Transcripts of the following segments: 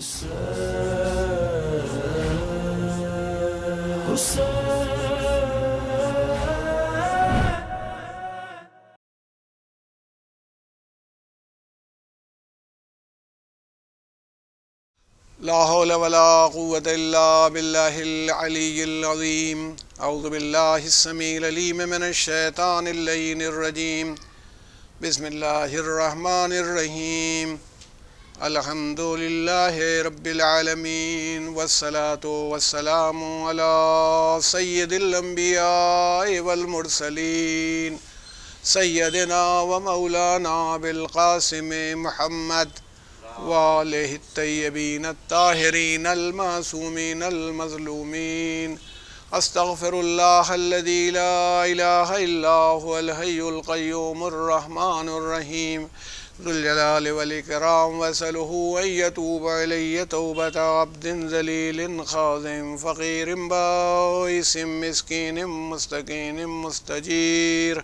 لا حول ولا قوة إلا بالله العلي العظيم. أعوذ بالله السميع العليم من الشيطان اللعين الرجيم. بسم الله الرحمن الرحيم. الحمد لله رب العالمين، والصلاة والسلام على سيد الأنبياء والمرسلين سيدنا ومولانا بالقاسم محمد وآلہ الطیبین الطاہرین المعصومین المظلومین. استغفر اللہ الذی لا الہ الا هو الحی القیوم الرحمن الرحیم ذو الجلال والاکرام، واسألہ ان یتوب علی توبۃ عبد ذلیل خاضع فقیر بائس مسکین مستکین مستجیر،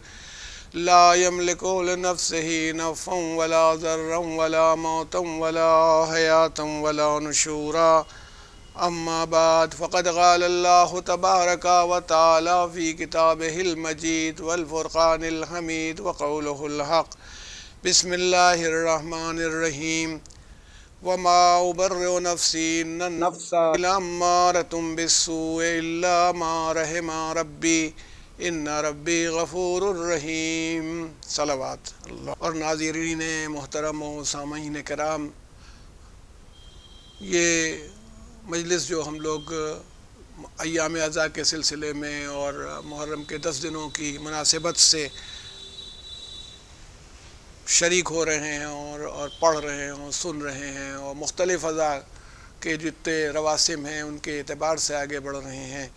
لا يملك لنفسه نفعا ولا ضرا ولا موتا ولا حياة ولا نشورا. أما بعد، فقد قال الله تبارك وتعالى في كتابه المجيد والفرقان الحميد وقوله الحق. بسم الله الرحمن الرحيم. وما أبرئ نفسي إن النفس لأمارة بالسوء إلا ما رحم ربي ان ربی غفور الرحیم. صلوات اللہ. اور ناظرین محترم و سامعین کرام، یہ مجلس جو ہم لوگ ایام اعضاء کے سلسلے میں اور محرم کے 10 دنوں کی مناسبت سے شریک ہو رہے ہیں اور پڑھ رہے ہیں اور سن رہے ہیں، اور مختلف اعضاء کے جتنے رواسم ہیں ان کے اعتبار سے آگے بڑھ رہے ہیں،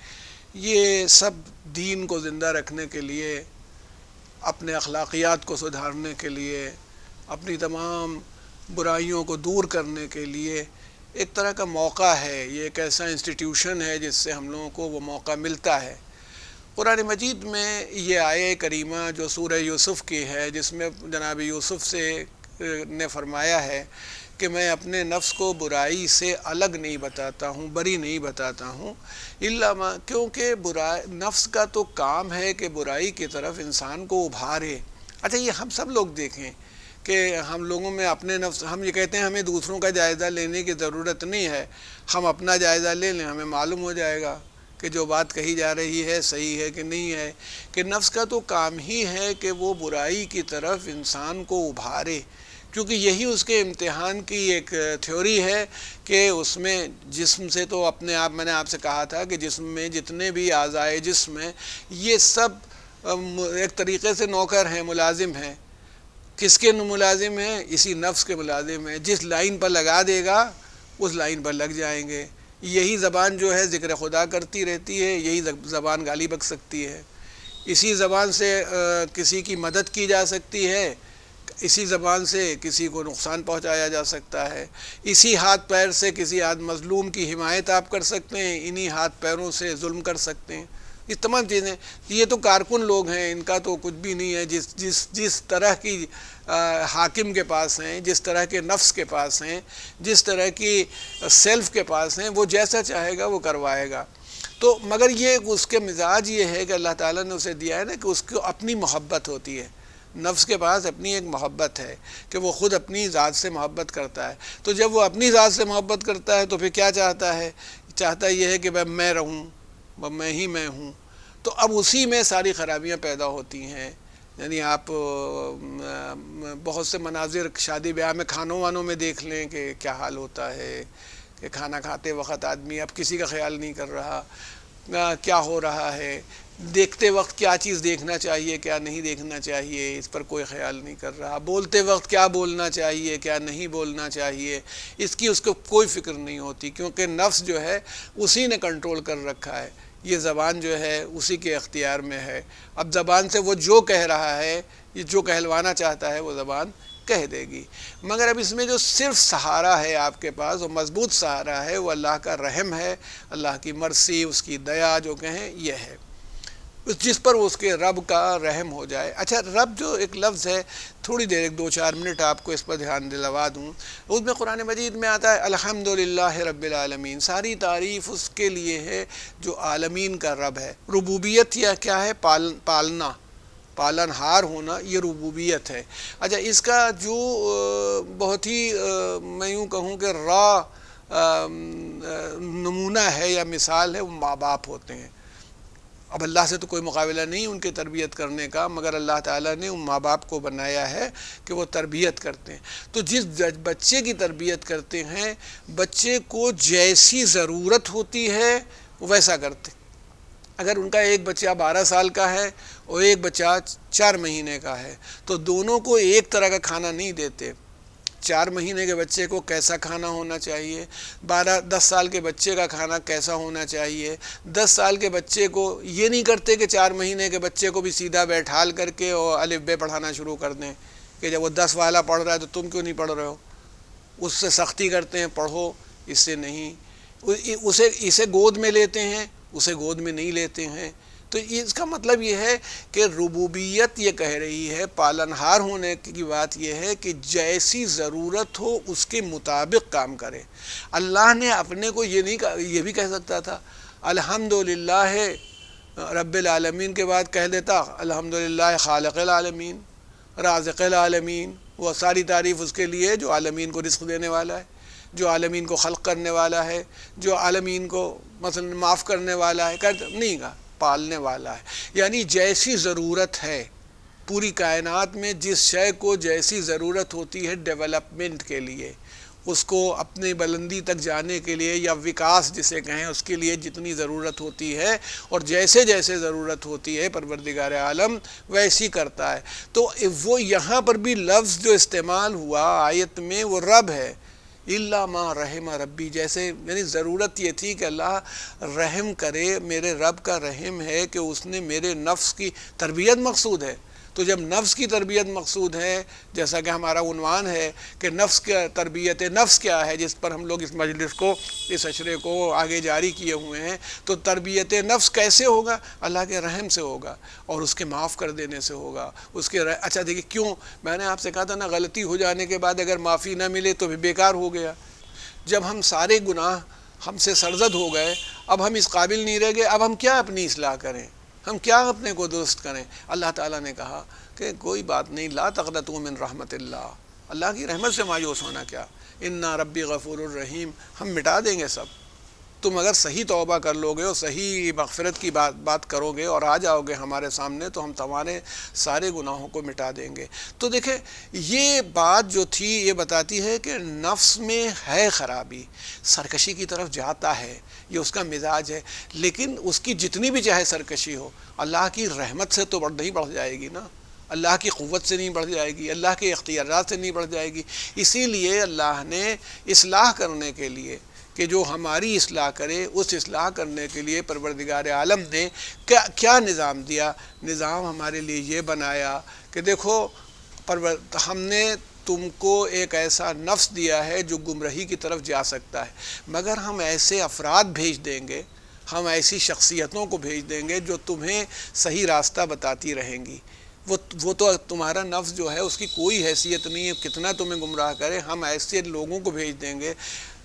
یہ سب دین کو زندہ رکھنے کے لیے، اپنے اخلاقیات کو سدھارنے کے لیے، اپنی تمام برائیوں کو دور کرنے کے لیے ایک طرح کا موقع ہے. یہ ایک ایسا انسٹیٹیوشن ہے جس سے ہم لوگوں کو وہ موقع ملتا ہے. قرآن مجید میں یہ آیہ کریمہ جو سورہ یوسف کی ہے، جس میں جناب یوسف سے نے فرمایا ہے کہ میں اپنے نفس کو برائی سے الگ نہیں بتاتا ہوں، بری نہیں بتاتا ہوں، کیونکہ نفس کا تو کام ہے کہ برائی کی طرف انسان کو ابھارے. اچھا، یہ ہم سب لوگ دیکھیں کہ ہم لوگوں میں اپنے نفس، ہم یہ کہتے ہیں ہمیں دوسروں کا جائزہ لینے کی ضرورت نہیں ہے، ہم اپنا جائزہ لے لیں، ہمیں معلوم ہو جائے گا کہ جو بات کہی جا رہی ہے صحیح ہے کہ نہیں ہے. کہ نفس کا تو کام ہی ہے کہ وہ برائی کی طرف انسان کو ابھارے، کیونکہ یہی اس کے امتحان کی ایک تھیوری ہے کہ اس میں جسم سے تو اپنے آپ، میں نے آپ سے کہا تھا کہ جسم میں جتنے بھی اعضائے جسم ہیں یہ سب ایک طریقے سے نوکر ہیں، ملازم ہیں. کس کے ملازم ہیں؟ اسی نفس کے ملازم ہیں. جس لائن پر لگا دے گا اس لائن پر لگ جائیں گے. یہی زبان جو ہے ذکر خدا کرتی رہتی ہے، یہی زبان گالی بک سکتی ہے. اسی زبان سے کسی کی مدد کی جا سکتی ہے، اسی زبان سے کسی کو نقصان پہنچایا جا سکتا ہے. اسی ہاتھ پیر سے کسی مظلوم کی حمایت آپ کر سکتے ہیں، انہی ہاتھ پیروں سے ظلم کر سکتے ہیں. یہ تمام چیزیں، یہ تو کارکن لوگ ہیں، ان کا تو کچھ بھی نہیں ہے. جس طرح کی حاکم کے پاس ہیں، جس طرح کے نفس کے پاس ہیں، جس طرح کی سیلف کے پاس ہیں، وہ جیسا چاہے گا وہ کروائے گا. تو مگر یہ اس کے مزاج یہ ہے کہ اللہ تعالیٰ نے اسے دیا ہے نا کہ اس کو اپنی محبت ہوتی ہے. نفس کے پاس اپنی ایک محبت ہے کہ وہ خود اپنی ذات سے محبت کرتا ہے. تو جب وہ اپنی ذات سے محبت کرتا ہے تو پھر کیا چاہتا ہے؟ چاہتا یہ ہے کہ میں رہوں، میں ہی میں ہوں. تو اب اسی میں ساری خرابیاں پیدا ہوتی ہیں. یعنی آپ بہت سے مناظر شادی بیاہ میں، کھانوں وانوں میں دیکھ لیں کہ کیا حال ہوتا ہے کہ کھانا کھاتے وقت آدمی اب کسی کا خیال نہیں کر رہا کیا ہو رہا ہے، دیکھتے وقت کیا چیز دیکھنا چاہیے کیا نہیں دیکھنا چاہیے اس پر کوئی خیال نہیں کر رہا، بولتے وقت کیا بولنا چاہیے کیا نہیں بولنا چاہیے اس کو کوئی فکر نہیں ہوتی، کیونکہ نفس جو ہے اسی نے کنٹرول کر رکھا ہے. یہ زبان جو ہے اسی کے اختیار میں ہے. اب زبان سے وہ جو کہہ رہا ہے، یہ جو کہلوانا چاہتا ہے وہ زبان کہہ دے گی. مگر اب اس میں جو صرف سہارا ہے آپ کے پاس، وہ مضبوط سہارا ہے، وہ اللہ کا رحم ہے، اللہ کی مرسی، اس کی دیا جو کہیں یہ ہے. جس پر اس کے رب کا رحم ہو جائے۔ اچھا، رب جو ایک لفظ ہے، تھوڑی دیر 2-4 منٹ آپ کو اس پر دھیان دلوا دوں۔ اس میں قرآن مجید میں آتا ہے الحمدللہ رب العالمین، ساری تعریف اس کے لیے ہے جو عالمین کا رب ہے۔ ربوبیت یا کیا ہے؟ پالنا، پالن ہار ہونا، یہ ربوبیت ہے۔ اچھا، اس کا جو بہت ہی میں یوں کہوں کہ نمونہ ہے یا مثال ہے، وہ ماں باپ ہوتے ہیں۔ اب اللہ سے تو کوئی مقابلہ نہیں ان کے تربیت کرنے کا، مگر اللہ تعالیٰ نے ان ماں باپ کو بنایا ہے کہ وہ تربیت کرتے ہیں۔ تو جس بچے کی تربیت کرتے ہیں، بچے کو جیسی ضرورت ہوتی ہے ویسا کرتے۔ اگر ان کا ایک بچہ 12 سال کا ہے اور ایک بچہ 4 مہینے کا ہے تو دونوں کو ایک طرح کا کھانا نہیں دیتے۔ 4 مہینے کے بچے کو کیسا کھانا ہونا چاہیے، 10 سال کے بچے کا کھانا کیسا ہونا چاہیے۔ 10 سال کے بچے کو یہ نہیں کرتے کہ 4 مہینے کے بچے کو بھی سیدھا بیٹھال کر کے اور الف ب پڑھانا شروع کر دیں کہ جب وہ 10 والا پڑھ رہا ہے تو تم کیوں نہیں پڑھ رہے ہو، اس سے سختی کرتے ہیں پڑھو، اس سے نہیں، اسے گود میں لیتے ہیں، اسے گود میں نہیں لیتے ہیں۔ تو اس کا مطلب یہ ہے کہ ربوبیت یہ کہہ رہی ہے، پالنہار ہونے کی بات یہ ہے کہ جیسی ضرورت ہو اس کے مطابق کام کرے۔ اللہ نے اپنے کو یہ نہیں کہا، یہ بھی کہہ سکتا تھا الحمدللہ رب العالمین کے بعد کہہ دیتا الحمدللہ خالق العالمین رازق العالمین، وہ ساری تعریف اس کے لیے جو عالمین کو رزق دینے والا ہے، جو عالمین کو خلق کرنے والا ہے، جو عالمین کو مثلا معاف کرنے والا ہے، نہیں کہا پالنے والا ہے۔ یعنی جیسی ضرورت ہے پوری کائنات میں، جس شے کو جیسی ضرورت ہوتی ہے ڈیولپمنٹ کے لیے، اس کو اپنے بلندی تک جانے کے لیے یا وکاس جسے کہیں، اس کے لیے جتنی ضرورت ہوتی ہے اور جیسے جیسے ضرورت ہوتی ہے پروردگار عالم ویسی کرتا ہے۔ تو وہ یہاں پر بھی لفظ جو استعمال ہوا آیت میں وہ رب ہے، الا ما رحم ربی، جیسے یعنی ضرورت یہ تھی کہ اللہ رحم کرے، میرے رب کا رحم ہے کہ اس نے میرے نفس کی تربیت مقصود ہے۔ تو جب نفس کی تربیت مقصود ہے، جیسا کہ ہمارا عنوان ہے کہ نفس کا تربیت نفس کیا ہے، جس پر ہم لوگ اس مجلس کو، اس اشرے کو آگے جاری کیے ہوئے ہیں، تو تربیت نفس کیسے ہوگا؟ اللہ کے رحم سے ہوگا اور اس کے معاف کر دینے سے ہوگا، اس کے اچھا دیکھیے کیوں میں نے آپ سے کہا تھا نا، غلطی ہو جانے کے بعد اگر معافی نہ ملے تو بھی بیکار ہو گیا۔ جب ہم سارے گناہ ہم سے سرزد ہو گئے، اب ہم اس قابل نہیں رہ گئے، اب ہم کیا اپنی اصلاح کریں، ہم کیا اپنے کو درست کریں؟ اللہ تعالیٰ نے کہا کہ کوئی بات نہیں، لا تقنطوا من رحمت اللہ، اللہ کی رحمت سے مایوس ہونا کیا، انا ربی غفور الرحیم، ہم مٹا دیں گے سب۔ تم اگر صحیح توبہ کر لو گے اور صحیح مغفرت کی بات کرو گے اور آ جاؤ گے ہمارے سامنے تو ہم تمہارے سارے گناہوں کو مٹا دیں گے۔ تو دیکھیں یہ بات جو تھی یہ بتاتی ہے کہ نفس میں ہے خرابی، سرکشی کی طرف جاتا ہے، یہ اس کا مزاج ہے، لیکن اس کی جتنی بھی چاہے سرکشی ہو، اللہ کی رحمت سے تو نہیں بڑھ جائے گی نا، اللہ کی قوت سے نہیں بڑھ جائے گی، اللہ کے اختیارات سے نہیں بڑھ جائے گی۔ اسی لیے اللہ نے اصلاح کرنے کے لیے کہ جو ہماری اصلاح کرے، اس اصلاح کرنے کے لیے پروردگار عالم نے کیا نظام دیا؟ نظام ہمارے لیے یہ بنایا کہ دیکھو ہم نے تم کو ایک ایسا نفس دیا ہے جو گمراہی کی طرف جا سکتا ہے، مگر ہم ایسے افراد بھیج دیں گے، ہم ایسی شخصیتوں کو بھیج دیں گے جو تمہیں صحیح راستہ بتاتی رہیں گی۔ وہ تو تمہارا نفس جو ہے اس کی کوئی حیثیت نہیں ہے، کتنا تمہیں گمراہ کرے، ہم ایسے لوگوں کو بھیج دیں گے۔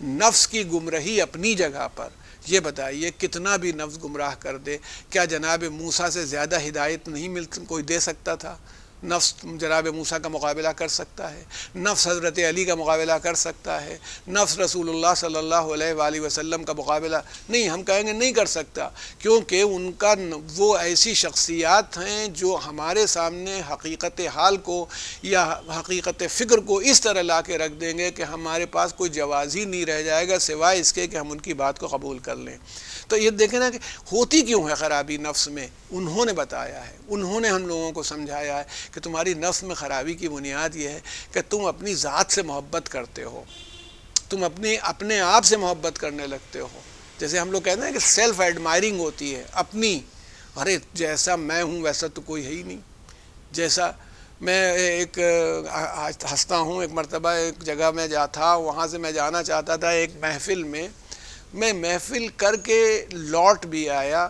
نفس کی گمراہی اپنی جگہ پر، یہ بتائیے کتنا بھی نفس گمراہ کر دے، کیا جناب موسیٰ سے زیادہ ہدایت نہیں کوئی دے سکتا تھا؟ نفس جناب موسیٰ کا مقابلہ کر سکتا ہے، نفس حضرت علی کا مقابلہ کر سکتا ہے، نفس رسول اللہ صلی اللہ علیہ وآلہ وسلم کا مقابلہ نہیں، ہم کہیں گے نہیں کر سکتا، کیونکہ ان کا وہ ایسی شخصیات ہیں جو ہمارے سامنے حقیقت حال کو یا حقیقت فکر کو اس طرح لا کے رکھ دیں گے کہ ہمارے پاس کوئی جواز ہی نہیں رہ جائے گا سوائے اس کے کہ ہم ان کی بات کو قبول کر لیں۔ تو یہ دیکھیں نا کہ ہوتی کیوں ہے خرابی نفس میں، انہوں نے بتایا ہے، انہوں نے ہم لوگوں کو سمجھایا ہے کہ تمہاری نفس میں خرابی کی بنیاد یہ ہے کہ تم اپنی ذات سے محبت کرتے ہو، تم اپنے آپ سے محبت کرنے لگتے ہو۔ جیسے ہم لوگ کہتے ہیں کہ سیلف ایڈمائرنگ ہوتی ہے اپنی، ارے جیسا میں ہوں ویسا تو کوئی ہے ہی نہیں، جیسا میں ایک ہنستا ہوں، ایک مرتبہ ایک جگہ میں تھا، وہاں سے میں جانا چاہتا تھا ایک محفل میں، میں محفل کر کے لوٹ بھی آیا،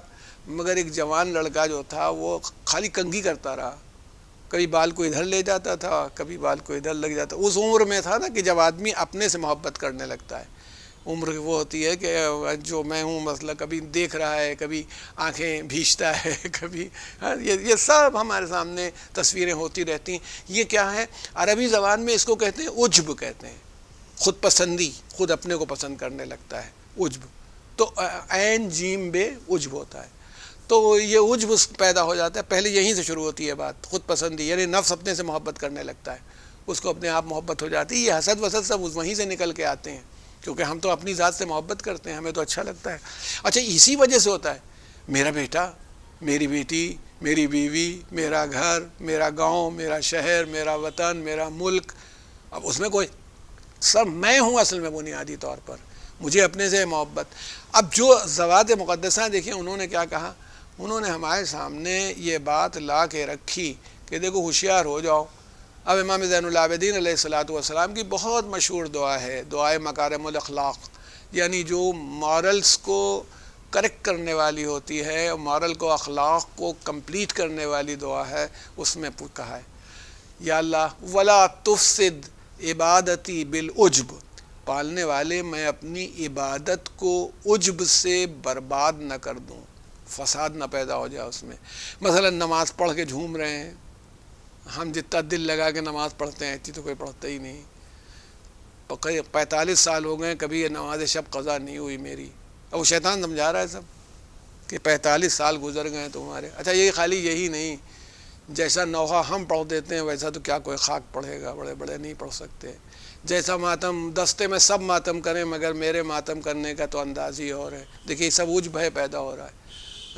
مگر ایک جوان لڑکا جو تھا وہ خالی کنگھی کرتا رہا، کبھی بال کو ادھر لے جاتا تھا، کبھی بال کو ادھر لگ جاتا. اس عمر میں تھا نا کہ جب آدمی اپنے سے محبت کرنے لگتا ہے. عمر وہ ہوتی ہے کہ جو میں ہوں مسئلہ کبھی دیکھ رہا ہے، کبھی آنکھیں بھیجتا ہے، کبھی یہ سب ہمارے سامنے تصویریں ہوتی رہتی ہیں. یہ کیا ہے؟ عربی زبان میں اس کو کہتے ہیں عجب کہتے ہیں، خود پسندی، خود اپنے کو پسند کرنے لگتا ہے، عجب. تو عین جیم بے عجب ہوتا ہے. تو یہ عجب پیدا ہو جاتا ہے، پہلے یہیں سے شروع ہوتی ہے بات، خود پسندی، یعنی نفس اپنے سے محبت کرنے لگتا ہے، اس کو اپنے آپ محبت ہو جاتی ہے. یہ حسد وسد سب وہیں سے نکل کے آتے ہیں، کیونکہ ہم تو اپنی ذات سے محبت کرتے ہیں، ہمیں تو اچھا لگتا ہے. اچھا اسی وجہ سے ہوتا ہے میرا بیٹا، میری بیٹی، میری بیوی، میرا گھر، میرا گاؤں، میرا شہر، میرا وطن، میرا ملک. اب اس میں کوئی سب میں ہوں اصل میں بنیادی طور پر، مجھے اپنے سے محبت. اب جو ذوات مقدسہ دیکھیں انہوں نے کیا کہا، انہوں نے ہمارے سامنے یہ بات لا کے رکھی کہ دیکھو ہوشیار ہو جاؤ. اب امام زین العابدین علیہ الصلاۃ والسلام کی بہت مشہور دعا ہے، دعائے مکارم الاخلاق، یعنی جو مارلز کو کریکٹ کرنے والی ہوتی ہے، مارل کو، اخلاق کو کمپلیٹ کرنے والی دعا ہے. اس میں کہا ہے یا اللہ ولا تفسد عبادتی بالعجب، پالنے والے میں اپنی عبادت کو عجب سے برباد نہ کر دوں، فساد نہ پیدا ہو جائے اس میں. مثلا نماز پڑھ کے جھوم رہے ہیں، ہم جتنا دل لگا کے نماز پڑھتے ہیں اتنی تو کوئی پڑھتا ہی نہیں. 45 سال ہو گئے کبھی یہ نماز شب قضا نہیں ہوئی میری. اب وہ شیطان سمجھا رہا ہے سب کہ 45 سال گزر گئے تمہارے. اچھا یہ خالی یہی نہیں، جیسا نوحہ ہم پڑھ دیتے ہیں ویسا تو کیا کوئی خاک پڑھے گا، بڑے بڑے نہیں پڑھ سکتے. جیسا ماتم دستے میں سب ماتم کریں مگر میرے ماتم کرنے کا تو انداز ہی اور ہے. دیکھیے سب عجب ہے پیدا ہو رہا ہے.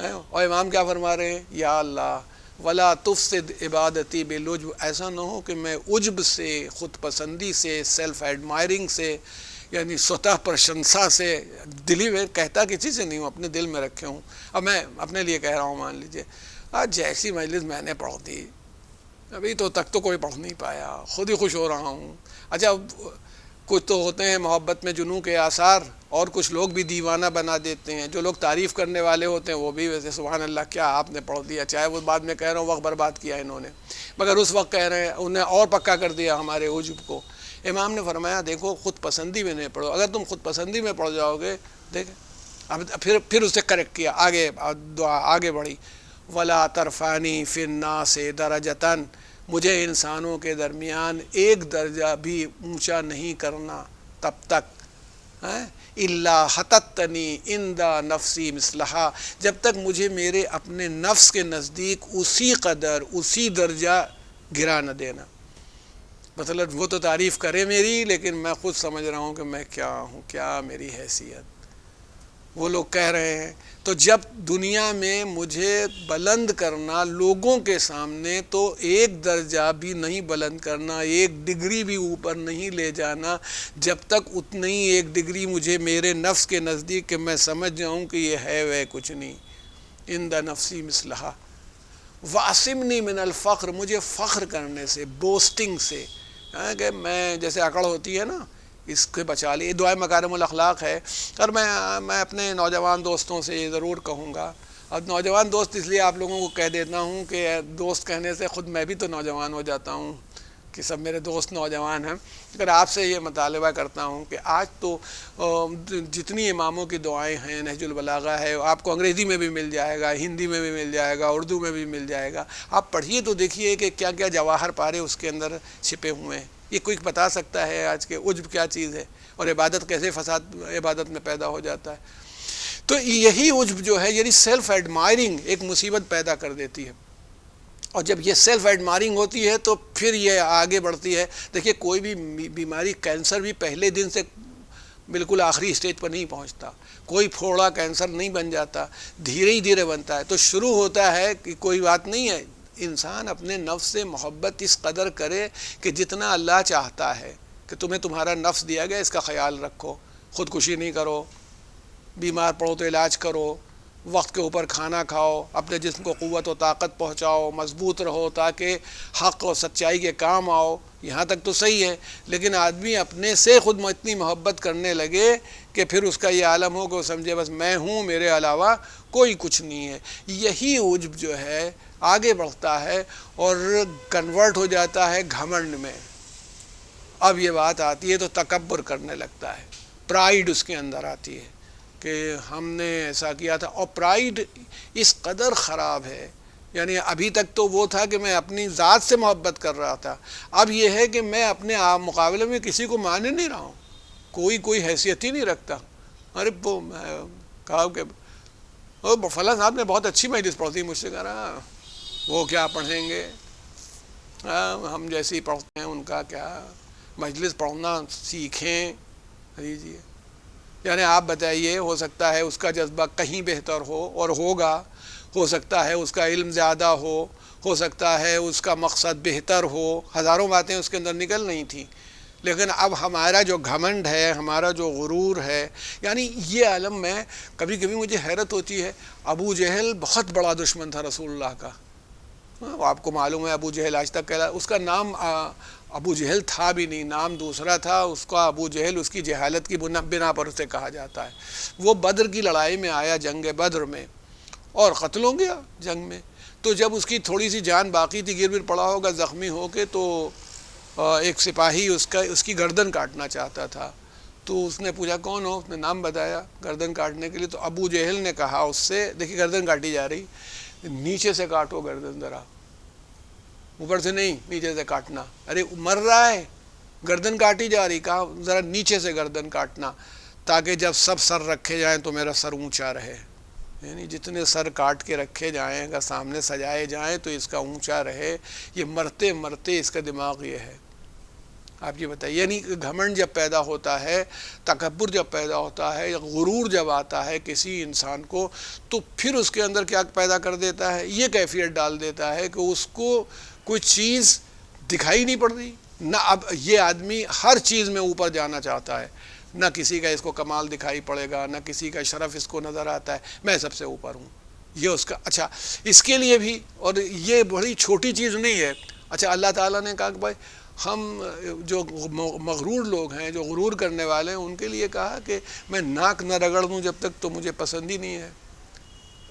اور امام کیا فرما رہے ہیں، یا اللہ ولا تفسد عبادتی بالعجب، ایسا نہ ہو کہ میں عجب سے، خود پسندی سے، سیلف ایڈمائرنگ سے، یعنی سطح پرشنسا سے، دلی میں کہتا کسی سے نہیں ہوں، اپنے دل میں رکھے ہوں. اب میں اپنے لیے کہہ رہا ہوں، مان لیجئے آج جیسی مجلس میں نے پڑھ دی، ابھی تو تک تو کوئی پڑھ نہیں پایا، خود ہی خوش ہو رہا ہوں. اچھا کچھ تو ہوتے ہیں محبت میں جنوں کے آثار، اور کچھ لوگ بھی دیوانہ بنا دیتے ہیں. جو لوگ تعریف کرنے والے ہوتے ہیں وہ بھی ویسے سبحان اللہ کیا آپ نے پڑھ دیا، چاہے وہ بعد میں کہہ رہا ہوں وقت برباد کیا انہوں نے، مگر اس وقت کہہ رہے ہیں انہیں اور پکا کر دیا ہمارے عجب کو. امام نے فرمایا دیکھو خود پسندی میں نہیں پڑھو، اگر تم خود پسندی میں پڑھ جاؤ گے، دیکھیں اب پھر اسے کریکٹ کیا، آگے دعا آگے بڑھی، ولا ترفانی فی الناس درجتاً، مجھے انسانوں کے درمیان ایک درجہ بھی اونچا نہیں کرنا تب تک، الا حتتنی عند نفسی مثلہا، جب تک مجھے میرے اپنے نفس کے نزدیک اسی قدر، اسی درجہ گرا نہ دینا. مطلب وہ تو تعریف کرے میری، لیکن میں خود سمجھ رہا ہوں کہ میں کیا ہوں، کیا میری حیثیت. وہ لوگ کہہ رہے ہیں تو جب دنیا میں مجھے بلند کرنا لوگوں کے سامنے، تو ایک درجہ بھی نہیں بلند کرنا، ایک ڈگری بھی اوپر نہیں لے جانا، جب تک اتنی ایک ڈگری مجھے میرے نفس کے نزدیک کہ میں سمجھ جاؤں کہ یہ ہے وہ کچھ نہیں. عند نفسی مثلہا وَعَصِمْنِي مِنَ الْفَخْرِ، مجھے فخر کرنے سے، بوسٹنگ سے، کہ میں جیسے اکڑ ہوتی ہے نا، اس کے بچا لی. دعائے مکارم الاخلاق ہے. اور میں اپنے نوجوان دوستوں سے یہ ضرور کہوں گا، اب نوجوان دوست اس لیے آپ لوگوں کو کہہ دیتا ہوں کہ دوست کہنے سے خود میں بھی تو نوجوان ہو جاتا ہوں کہ سب میرے دوست نوجوان ہیں. اگر آپ سے یہ مطالبہ کرتا ہوں کہ آج تو جتنی اماموں کی دعائیں ہیں، نہج البلاغہ ہے، آپ کو انگریزی میں بھی مل جائے گا، ہندی میں بھی مل جائے گا، اردو میں بھی مل جائے گا. آپ پڑھیے تو دیکھیے کہ کیا کیا جواہر پارے اس کے اندر چھپے ہوئے ہیں. یہ کوئی بتا سکتا ہے آج کے عجب کیا چیز ہے اور عبادت کیسے فساد عبادت میں پیدا ہو جاتا ہے. تو یہی عجب جو ہے، یعنی سیلف ایڈمائرنگ، ایک مصیبت پیدا کر دیتی ہے. اور جب یہ سیلف ایڈمائرنگ ہوتی ہے تو پھر یہ آگے بڑھتی ہے. دیکھیے کوئی بھی بیماری، کینسر بھی پہلے دن سے بالکل آخری اسٹیج پر نہیں پہنچتا، کوئی پھوڑا کینسر نہیں بن جاتا، دھیرے ہی دھیرے بنتا ہے. تو شروع ہوتا ہے کہ کوئی بات نہیں ہے، انسان اپنے نفس سے محبت اس قدر کرے کہ جتنا اللہ چاہتا ہے کہ تمہیں تمہارا نفس دیا گیا، اس کا خیال رکھو، خودکشی نہیں کرو، بیمار پڑو تو علاج کرو، وقت کے اوپر کھانا کھاؤ، اپنے جسم کو قوت و طاقت پہنچاؤ، مضبوط رہو تاکہ حق اور سچائی کے کام آؤ، یہاں تک تو صحیح ہے۔ لیکن آدمی اپنے سے خود اتنی محبت کرنے لگے کہ پھر اس کا یہ عالم ہو کہ وہ سمجھے بس میں ہوں، میرے علاوہ کوئی کچھ نہیں ہے، یہی عجب جو ہے آگے بڑھتا ہے اور کنورٹ ہو جاتا ہے گھمنڈ میں۔ اب یہ بات آتی ہے تو تکبر کرنے لگتا ہے، پرائیڈ اس کے اندر آتی ہے کہ ہم نے ایسا کیا تھا۔ اور پرائیڈ اس قدر خراب ہے، یعنی ابھی تک تو وہ تھا کہ میں اپنی ذات سے محبت کر رہا تھا، اب یہ ہے کہ میں اپنے مقابلے میں کسی کو مان نہیں رہا ہوں، کوئی حیثیت ہی نہیں رکھتا۔ ارے وہ کہا کہ فلاں صاحب نے بہت اچھی مجلس پڑھتی، مجھ سے کہہ رہا وہ کیا پڑھیں گے، ہم جیسی پڑھتے ہیں ان کا کیا، مجلس پڑھنا سیکھیں۔ جی یعنی آپ بتائیے، ہو سکتا ہے اس کا جذبہ کہیں بہتر ہو اور ہوگا، ہو سکتا ہے اس کا علم زیادہ ہو سکتا ہے اس کا مقصد بہتر ہو، ہزاروں باتیں اس کے اندر نکل نہیں تھیں، لیکن اب ہمارا جو گھمنڈ ہے، ہمارا جو غرور ہے، یعنی یہ عالم میں کبھی کبھی مجھے حیرت ہوتی ہے۔ ابو جہل بہت بڑا دشمن تھا رسول اللہ کا، آپ کو معلوم ہے ابو جہل آج تک اس کا نام ابو جہل تھا بھی نہیں، نام دوسرا تھا اس کا ابو جہل، اس کی جہالت کی بنا پر اسے کہا جاتا ہے۔ وہ بدر کی لڑائی میں آیا، جنگ بدر میں، اور قتل ہو گیا جنگ میں۔ تو جب اس کی تھوڑی سی جان باقی تھی، گر پڑا ہوگا زخمی ہو کے، تو ایک سپاہی اس کی گردن کاٹنا چاہتا تھا، تو اس نے پوچھا کون ہو، اس نے نام بتایا گردن کاٹنے کے لیے، تو ابو جہل نے کہا اس سے، دیکھیے گردن کاٹی جا رہی، نیچے سے کاٹو گردن ذرا، اوپر سے نہیں، نیچے سے کاٹنا، ارے مر رہا ہے، گردن کاٹی جا رہی، کہا ذرا نیچے سے گردن کاٹنا تاکہ جب سب سر رکھے جائیں تو میرا سر اونچا رہے، یعنی جتنے سر کاٹ کے رکھے جائیں، اگر سامنے سجائے جائیں تو اس کا اونچا رہے۔ یہ مرتے مرتے اس کا دماغ یہ ہے، آپ یہ بتائیے، یعنی گھمنڈ جب پیدا ہوتا ہے، تکبر جب پیدا ہوتا ہے، غرور جب آتا ہے کسی انسان کو، تو پھر اس کے اندر کیا پیدا کر دیتا ہے، یہ کیفیت ڈال دیتا ہے کہ اس کو کوئی چیز دکھائی نہیں پڑ رہی، نہ اب یہ آدمی ہر چیز میں اوپر جانا چاہتا ہے، نہ کسی کا اس کو کمال دکھائی پڑے گا، نہ کسی کا شرف اس کو نظر آتا ہے، میں سب سے اوپر ہوں، یہ اس کا۔ اچھا اس کے لیے بھی، اور یہ بڑی چھوٹی چیز نہیں ہے، اچھا اللہ تعالیٰ نے کہا کہ بھائی ہم جو مغرور لوگ ہیں، جو غرور کرنے والے ہیں، ان کے لیے کہا کہ میں ناک نہ رگڑ دوں جب تک تو مجھے پسند ہی نہیں ہے۔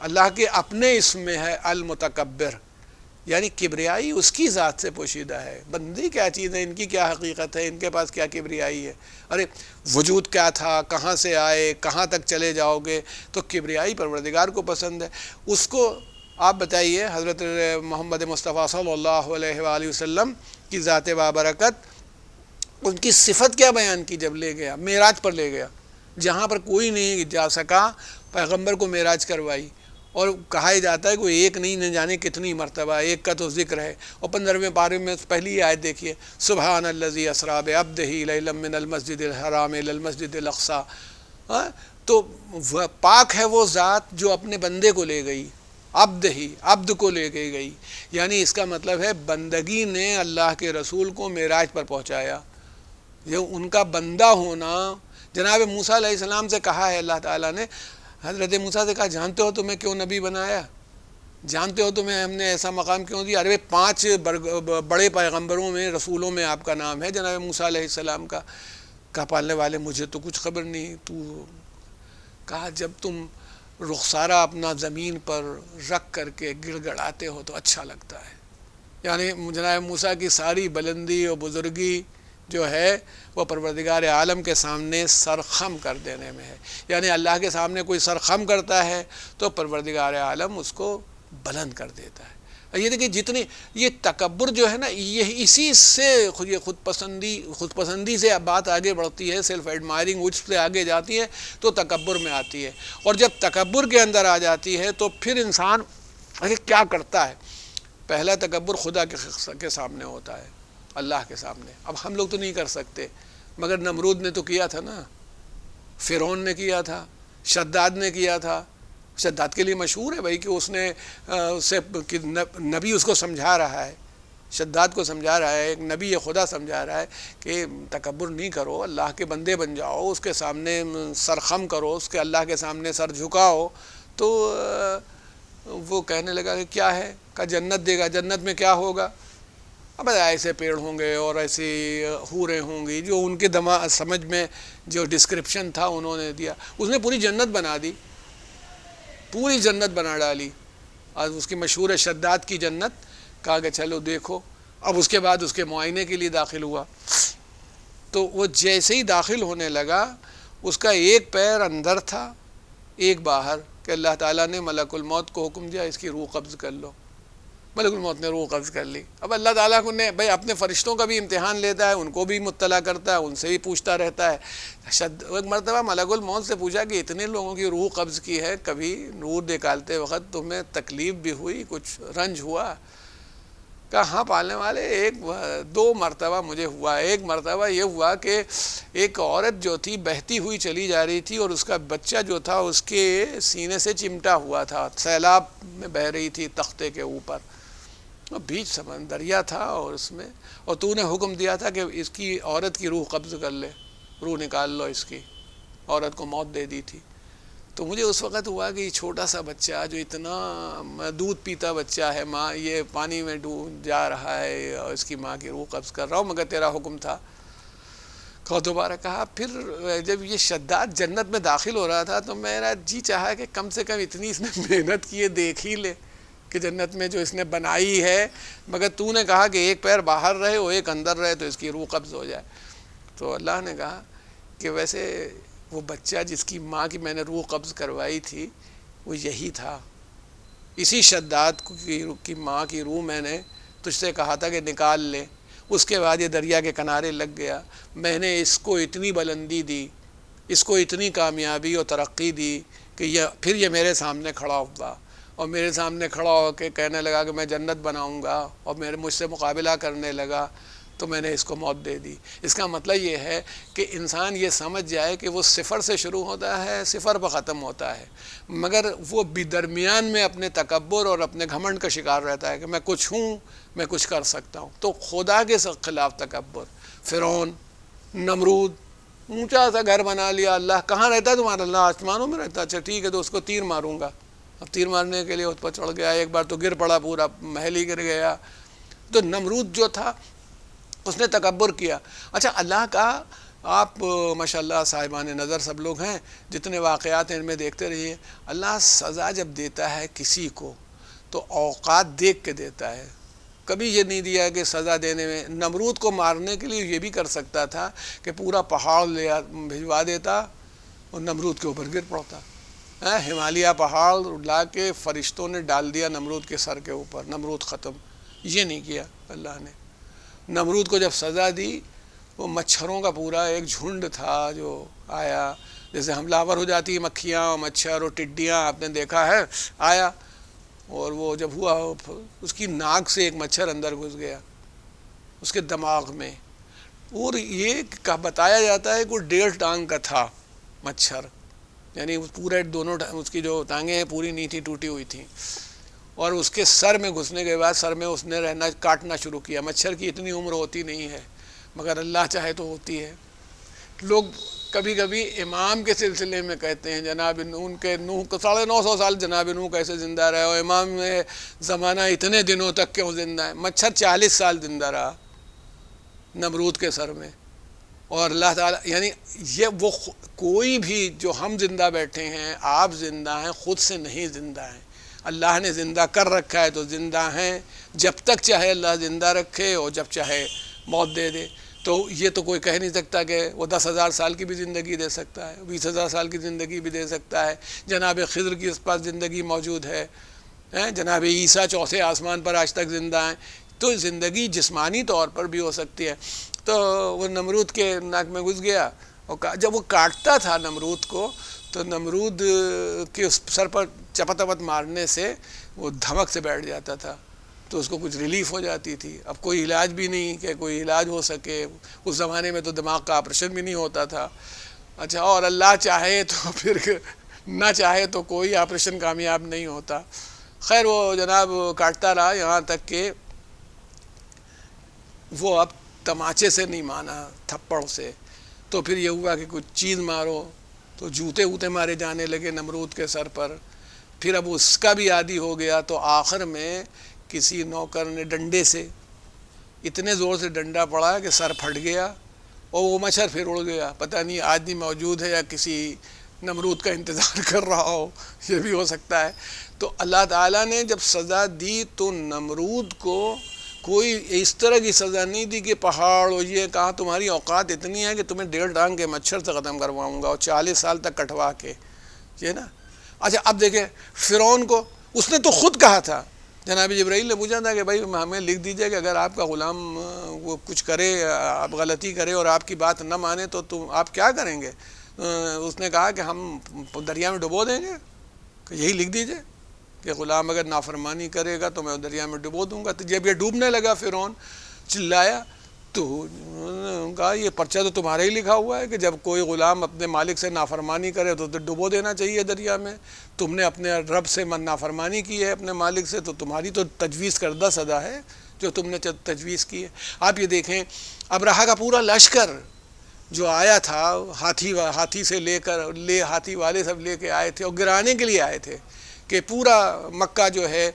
اللہ کے اپنے اسم میں ہے المتکبر، یعنی کبریائی اس کی ذات سے پوشیدہ ہے۔ بندی کیا چیز ہے، ان کی کیا حقیقت ہے، ان کے پاس کیا کبریائی ہے، ارے وجود کیا تھا، کہاں سے آئے، کہاں تک چلے جاؤ گے، تو کبریائی پروردگار کو پسند ہے۔ اس کو آپ بتائیے، حضرت محمد مصطفیٰ صلی اللہ علیہ وآلہ وسلم کی ذات بابرکت، ان کی صفت کیا بیان کی جب لے گیا، معراج پر لے گیا، جہاں پر کوئی نہیں جا سکا، پیغمبر کو معراج کروائی، اور کہا جاتا ہے کہ ایک نہیں نہ جانے کتنی مرتبہ، ایک کا تو ذکر ہے، اور 15ویں پارے میں پہلی آیت دیکھیے، سبحان الذی اسریٰ بعبدہ لیلا من المسجد الحرام الی المسجد الاقصی، تو پاک ہے وہ ذات جو اپنے بندے کو لے گئی، عبد کو لے کے گئی، یعنی اس کا مطلب ہے بندگی نے اللہ کے رسول کو معراج پر پہنچایا، یہ ان کا بندہ ہونا۔ جناب موسیٰ علیہ السلام سے کہا ہے اللہ تعالیٰ نے، حضرت موسیٰ سے کہا جانتے ہو تمہیں کیوں نبی بنایا، جانتے ہو تمہیں ہم نے ایسا مقام کیوں دیا، ارے 5 بڑے پیغمبروں میں، رسولوں میں آپ کا نام ہے جناب موسیٰ علیہ السلام کا۔ کہا پالنے والے مجھے تو کچھ خبر نہیں، تو کہا جب تم رخسارہ اپنا زمین پر رکھ کر کے گڑ گڑاتے ہو تو اچھا لگتا ہے، یعنی جناب موسیٰ کی ساری بلندی اور بزرگی جو ہے وہ پروردگار عالم کے سامنے سرخم کر دینے میں ہے، یعنی اللہ کے سامنے کوئی سرخم کرتا ہے تو پروردگار عالم اس کو بلند کر دیتا ہے۔ یہ دیکھیں جتنی یہ تکبر جو ہے نا، یہ اسی سے یہ خود پسندی سے بات آگے بڑھتی ہے، سیلف ایڈمائرنگ وجھ سے آگے جاتی ہے تو تکبر میں آتی ہے، اور جب تکبر کے اندر آ جاتی ہے تو پھر انسان کیا کرتا ہے۔ پہلا تکبر خدا کے سامنے ہوتا ہے، اللہ کے سامنے، اب ہم لوگ تو نہیں کر سکتے، مگر نمرود نے تو کیا تھا نا، فرعون نے کیا تھا، شداد نے کیا تھا۔ شداد کے لیے مشہور ہے بھائی کہ اس نے نبی اس کو سمجھا رہا ہے، شداد کو سمجھا رہا ہے، ایک نبی خدا سمجھا رہا ہے کہ تکبر نہیں کرو، اللہ کے بندے بن جاؤ، اس کے سامنے سر خم کرو، اس کے اللہ کے سامنے سر جھکاؤ، تو وہ کہنے لگا کہ کیا ہے؟ کہا جنت دے گا. جنت میں کیا ہوگا؟ اب ایسے پیڑ ہوں گے اور ایسی حوریں ہوں گی. جو ان کے سمجھ میں جو ڈسکرپشن تھا انہوں نے دیا. اس نے پوری جنت بنا دی, پوری جنت بنا ڈالی, اور اس کی مشہور شداد کی جنت. کہا کہ چلو دیکھو. اب اس کے بعد اس کے معائنے کے لیے داخل ہوا. تو وہ جیسے ہی داخل ہونے لگا, اس کا ایک پیر اندر تھا ایک باہر, کہ اللہ تعالیٰ نے ملک الموت کو حکم دیا اس کی روح قبض کر لو. ملک الموت نے روح قبض کر لی. اب اللہ تعالیٰ کو نے بھائی اپنے فرشتوں کا بھی امتحان لیتا ہے, ان کو بھی مطلع کرتا ہے, ان سے بھی پوچھتا رہتا ہے. ایک مرتبہ ملک الموت سے پوچھا کہ اتنے لوگوں کی روح قبض کی ہے, کبھی روح نکالتے وقت تمہیں تکلیف بھی ہوئی, کچھ رنج ہوا؟ کہا ہاں پالنے والے, ایک دو مرتبہ مجھے ہوا. ایک مرتبہ یہ ہوا کہ ایک عورت جو تھی بہتی ہوئی چلی جا رہی تھی, اور اس کا بچہ جو تھا اس کے سینے سے چمٹا ہوا تھا, سیلاب میں بہہ رہی تھی تختے کے اوپر, بیچ سمندریا تھا, اور اس میں اور تو نے حکم دیا تھا کہ اس کی عورت کی روح قبض کر لے, روح نکال لو اس کی. عورت کو موت دے دی تھی. تو مجھے اس وقت ہوا کہ یہ چھوٹا سا بچہ جو اتنا دودھ پیتا بچہ ہے, ماں یہ پانی میں ڈوب جا رہا ہے, اور اس کی ماں کی روح قبض کر رہا ہوں, مگر تیرا حکم تھا. دوبارہ کہا. پھر جب یہ شداد جنت میں داخل ہو رہا تھا تو میرا جی چاہا کہ کم سے کم اتنی اس نے محنت کی ہے دیکھ ہی لے کہ جنت میں جو اس نے بنائی ہے, مگر تو نے کہا کہ ایک پیر باہر رہے اور ایک اندر رہے تو اس کی روح قبض ہو جائے. تو اللہ نے کہا کہ ویسے وہ بچہ جس کی ماں کی میں نے روح قبض کروائی تھی وہ یہی تھا. اسی شداد کی ماں کی روح میں نے تجھ سے کہا تھا کہ نکال لے. اس کے بعد یہ دریا کے کنارے لگ گیا. میں نے اس کو اتنی بلندی دی, اس کو اتنی کامیابی اور ترقی دی کہ پھر یہ میرے سامنے کھڑا ہوا, اور میرے سامنے کھڑا ہو کے کہنے لگا کہ میں جنت بناؤں گا, اور مجھ سے مقابلہ کرنے لگا, تو میں نے اس کو موت دے دی. اس کا مطلب یہ ہے کہ انسان یہ سمجھ جائے کہ وہ صفر سے شروع ہوتا ہے, صفر پر ختم ہوتا ہے, مگر وہ درمیان میں اپنے تکبر اور اپنے گھمنڈ کا شکار رہتا ہے کہ میں کچھ ہوں, میں کچھ کر سکتا ہوں. تو خدا کے خلاف تکبر. فرعون, نمرود, اونچا سا گھر بنا لیا. اللہ کہاں رہتا ہے تمہارا؟ اللہ آسمانوں میں رہتا. اچھا ٹھیک ہے, تو اس کو تیر ماروں گا. اب تیر مارنے کے لیے اس پر چڑھ گیا, ایک بار تو گر پڑا, پورا محل ہی گر گیا. تو نمرود جو تھا اس نے تکبر کیا. اچھا اللہ کا آپ ماشاءاللہ صاحبان نظر سب لوگ ہیں, جتنے واقعات ہیں ان میں دیکھتے رہیے. اللہ سزا جب دیتا ہے کسی کو تو اوقات دیکھ کے دیتا ہے. کبھی یہ نہیں دیا کہ سزا دینے میں, نمرود کو مارنے کے لیے یہ بھی کر سکتا تھا کہ پورا پہاڑ بھجوا دیتا اور نمرود کے اوپر گر پڑتا. ہمالیہ پہاڑ لا کے فرشتوں نے ڈال دیا نمرود کے سر کے اوپر, نمرود ختم. یہ نہیں کیا اللہ نے. نمرود کو جب سزا دی, وہ مچھروں کا پورا ایک جھنڈ تھا جو آیا, جیسے حملہ آور ہو جاتی ہیں مکھیاں اور مچھر اور ٹڈیاں, آپ نے دیکھا ہے, آیا. اور وہ جب ہوا اس کی ناک سے ایک مچھر اندر گھس گیا اس کے دماغ میں, اور یہ بتایا جاتا ہے کہ وہ 1.5 ٹانگ کا تھا مچھر, یعنی پورے دونوں اس کی جو ٹانگیں ہیں پوری نہیں تھی, ٹوٹی ہوئی تھیں. اور اس کے سر میں گھسنے کے بعد سر میں اس نے کاٹنا شروع کیا. مچھر کی اتنی عمر ہوتی نہیں ہے, مگر اللہ چاہے تو ہوتی ہے. لوگ کبھی کبھی امام کے سلسلے میں کہتے ہیں جناب ان کے نوح 950 سال جناب نوح کیسے زندہ رہے, اور امام میں زمانہ اتنے دنوں تک کیوں زندہ ہے. مچھر 40 سال زندہ رہا نمرود کے سر میں. اور اللہ تعالیٰ یعنی یہ وہ کوئی بھی جو ہم زندہ بیٹھے ہیں, آپ زندہ ہیں, خود سے نہیں زندہ ہیں. اللہ نے زندہ کر رکھا ہے تو زندہ ہیں, جب تک چاہے اللہ زندہ رکھے اور جب چاہے موت دے دے. تو یہ تو کوئی کہہ نہیں سکتا کہ وہ 10,000 سال کی بھی زندگی دے سکتا ہے, 20,000 سال کی زندگی بھی دے سکتا ہے. جناب خضر کی اس پاس زندگی موجود ہے, جناب عیسیٰ 4تھے آسمان پر آج تک زندہ ہیں. تو زندگی جسمانی طور پر بھی ہو سکتی ہے. تو وہ نمرود کے ناک میں گھس گیا, اور جب وہ کاٹتا تھا نمرود کو تو نمرود کے اس سر پر چپت مارنے سے وہ دھمک سے بیٹھ جاتا تھا, تو اس کو کچھ ریلیف ہو جاتی تھی. اب کوئی علاج بھی نہیں کہ کوئی علاج ہو سکے, اس زمانے میں تو دماغ کا آپریشن بھی نہیں ہوتا تھا. اچھا, اور اللہ چاہے تو پھر نہ چاہے تو کوئی آپریشن کامیاب نہیں ہوتا. خیر وہ جناب کاٹتا رہا یہاں تک کہ وہ اب تماچے سے نہیں مانا, تھپڑ سے. تو پھر یہ ہوا کہ کچھ چیز مارو, تو جوتے مارے جانے لگے نمرود کے سر پر. پھر اب اس کا بھی عادی ہو گیا، تو آخر میں کسی نوکر نے ڈنڈے سے اتنے زور سے ڈنڈا پڑا کہ سر پھٹ گیا اور وہ مچھر پھر اڑ گیا. پتہ نہیں آدمی موجود ہے یا کسی نمرود کا انتظار کر رہا ہو، یہ بھی ہو سکتا ہے. تو اللہ تعالیٰ نے جب سزا دی تو نمرود کو کوئی اس طرح کی سزا نہیں دی کہ پہاڑ ہو، یہ کہا تمہاری اوقات اتنی ہے کہ تمہیں 1.5 ڈانگ کے مچھر سے ختم کرواؤں گا اور 40 سال تک کٹوا کے، یہ نا. اچھا اب دیکھیں فرعون کو، اس نے تو خود کہا تھا، جناب جبرائیل نے پوچھا تھا کہ بھائی ہمیں لکھ دیجئے کہ اگر آپ کا غلام وہ کچھ کرے، آپ غلطی کرے اور آپ کی بات نہ مانے تو تم آپ کیا کریں گے؟ اس نے کہا کہ ہم دریا میں ڈبو دیں گے، کہ یہی لکھ دیجئے کہ غلام اگر نافرمانی کرے گا تو میں دریا میں ڈبو دوں گا. تو جب یہ ڈوبنے لگا فرعون چلایا تو کہا یہ پرچہ تو تمہارا ہی لکھا ہوا ہے کہ جب کوئی غلام اپنے مالک سے نافرمانی کرے تو ڈبو دینا چاہیے دریا میں. تم نے اپنے رب سے نافرمانی کی ہے اپنے مالک سے، تو تمہاری تو تجویز کردہ سزا ہے جو تم نے تجویز کی ہے. آپ یہ دیکھیں ابرہہ کا پورا لشکر جو آیا تھا، ہاتھی سے لے کر ہاتھی والے سب لے کے آئے تھے اور گرانے کے لیے آئے تھے کہ پورا مکہ جو ہے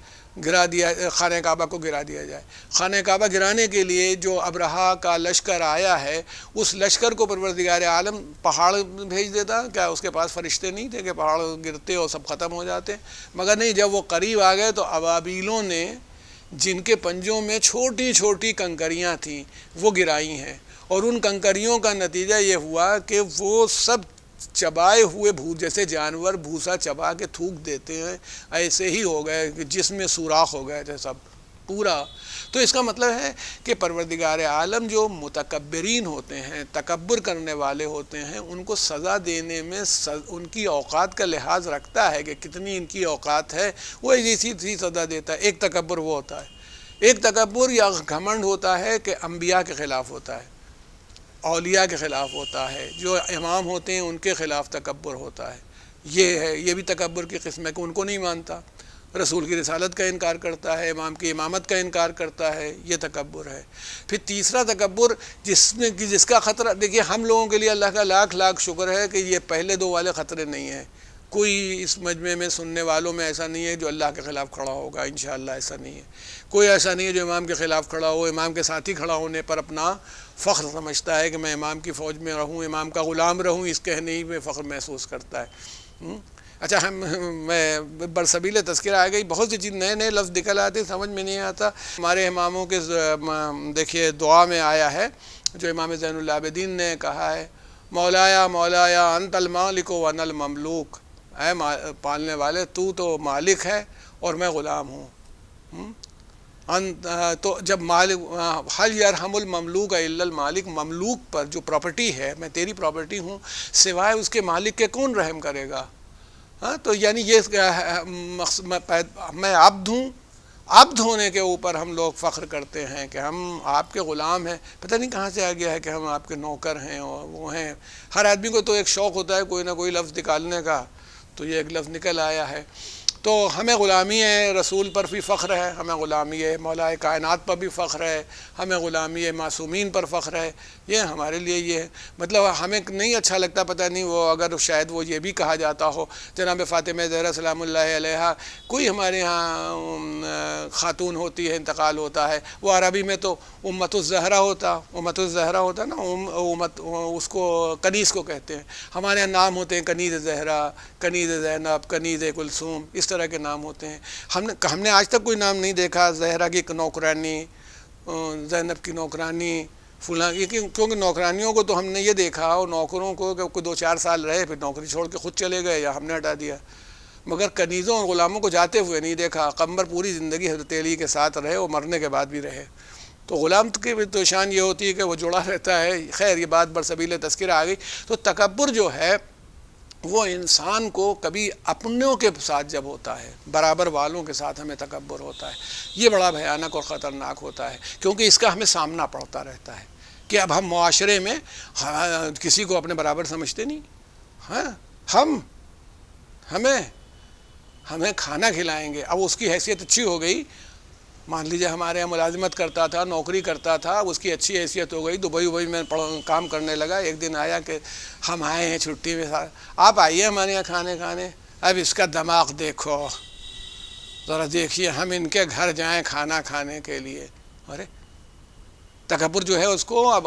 گرا دیا، خانہ کعبہ کو گرا دیا جائے. خانہ کعبہ گرانے کے لیے جو ابرہہ کا لشکر آیا ہے، اس لشکر کو پروردگار عالم پہاڑ بھیج دیتا. کیا اس کے پاس فرشتے نہیں تھے کہ پہاڑ گرتے اور سب ختم ہو جاتے؟ مگر نہیں، جب وہ قریب آ گئے تو ابابیلوں نے جن کے پنجوں میں چھوٹی چھوٹی کنکریاں تھیں وہ گرائی ہیں، اور ان کنکریوں کا نتیجہ یہ ہوا کہ وہ سب چبائے ہوئے جیسے جانور بھوسا چبا کے تھوک دیتے ہیں ایسے ہی ہو گئے کہ جسم میں سوراخ ہو گئے تھے سب پورا. تو اس کا مطلب ہے کہ پروردگار عالم جو متکبرین ہوتے ہیں، تکبر کرنے والے ہوتے ہیں، ان کو سزا دینے میں ان کی اوقات کا لحاظ رکھتا ہے کہ کتنی ان کی اوقات ہے، وہ اسی سزا دیتا ہے. ایک تکبر وہ ہوتا ہے، ایک تکبر یا گھمنڈ ہوتا ہے کہ انبیاء کے خلاف ہوتا ہے، اولیاء کے خلاف ہوتا ہے، جو امام ہوتے ہیں ان کے خلاف تکبر ہوتا ہے. یہ ہے، یہ بھی تکبر کی قسم ہے کہ ان کو نہیں مانتا، رسول کی رسالت کا انکار کرتا ہے، امام کی امامت کا انکار کرتا ہے، یہ تکبر ہے. پھر تیسرا تکبر جس کا خطرہ، دیکھیے ہم لوگوں کے لیے اللہ کا لاکھ لاکھ شکر ہے کہ یہ پہلے دو والے خطرے نہیں ہیں. کوئی اس مجمع میں سننے والوں میں ایسا نہیں ہے جو اللہ کے خلاف کھڑا ہوگا، انشاءاللہ ایسا نہیں ہے. کوئی ایسا نہیں ہے جو امام کے خلاف کھڑا ہو، امام کے ساتھی کھڑا ہونے پر اپنا فخر سمجھتا ہے کہ میں امام کی فوج میں رہوں، امام کا غلام رہوں، اس کہنے ہی میں فخر محسوس کرتا ہے. اچھا میں برسبیل تذکرہ آ گئی، بہت سی چیز نئے نئے لفظ نکل آتے سمجھ میں نہیں آتا. ہمارے اماموں کے دیکھیے دعا میں آیا ہے جو امام زین العابدین نے کہا ہے، مولایا مولایا انت المالک وانا المملوک، اے پالنے والے تو مالک ہے اور میں غلام ہوں. تو جب مالک حل یرحم المملوک الا المالک، مملوک پر جو پراپرٹی ہے، میں تیری پراپرٹی ہوں، سوائے اس کے مالک کے کون رحم کرے گا؟ تو یعنی یہ میں عبد ہوں، عبد ہونے کے اوپر ہم لوگ فخر کرتے ہیں کہ ہم آپ کے غلام ہیں. پتہ نہیں کہاں سے آ گیا ہے کہ ہم آپ کے نوکر ہیں اور وہ ہیں. ہر آدمی کو تو ایک شوق ہوتا ہے کوئی نہ کوئی لفظ نکالنے کا، تو یہ ایک لفظ نکل آیا ہے. تو ہمیں غلامی ہے، رسول پر بھی فخر ہے، ہمیں غلامی ہے مولا کائنات پر بھی فخر ہے، ہمیں غلامی ہے معصومین پر فخر ہے. یہ ہمارے لیے یہ ہے، مطلب ہمیں نہیں اچھا لگتا، پتہ نہیں وہ اگر شاید وہ یہ بھی کہا جاتا ہو جناب فاطمہ زہرا سلام اللہ علیہا، کوئی ہمارے ہاں خاتون ہوتی ہے، انتقال ہوتا ہے، وہ عربی میں تو امت الزہرا ہوتا نا، امت اس کو کنیز کو کہتے ہیں. ہمارے یہاں نام ہوتے ہیں کنیز زہرا، کنیز زینب، کنیز کلثوم، اس طرح کے نام ہوتے ہیں. ہم نے آج تک کوئی نام نہیں دیکھا زہرا کی نوکرانی، زینب کی نوکرانی، فلاں، کیونکہ نوکرانیوں کو تو ہم نے یہ دیکھا اور نوکروں کو کہ 2-4 سال رہے پھر نوکری چھوڑ کے خود چلے گئے یا ہم نے ہٹا دیا، مگر کنیزوں اور غلاموں کو جاتے ہوئے نہیں دیکھا. قمر پوری زندگی حضرت علی کے ساتھ رہے اور مرنے کے بعد بھی رہے. تو غلام کی تو شان یہ ہوتی ہے کہ وہ جڑا رہتا ہے. خیر یہ بات برسبیل تذکرہ آ گئی. تو تکبر جو ہے وہ انسان کو کبھی اپنوں کے ساتھ جب ہوتا ہے، برابر والوں کے ساتھ ہمیں تکبر ہوتا ہے، یہ بڑا بھیانک اور خطرناک ہوتا ہے، کیونکہ اس کا ہمیں سامنا پڑتا رہتا ہے کہ اب ہم معاشرے میں کسی کو اپنے برابر سمجھتے نہیں. ہاں ہمیں کھانا کھلائیں گے، اب اس کی حیثیت اچھی ہو گئی، مان لیجئے ہمارے یہاں ملازمت کرتا تھا، نوکری کرتا تھا، اس کی اچھی حیثیت ہو گئی، دبئی میں کام کرنے لگا. ایک دن آیا کہ ہم آئے ہیں چھٹی میں، آپ آئیے ہمارے یہاں کھانے، اب اس کا دماغ دیکھو، ذرا دیکھیے ہم ان کے گھر جائیں کھانا کھانے کے لیے. ارے تکبر جو ہے اس کو اب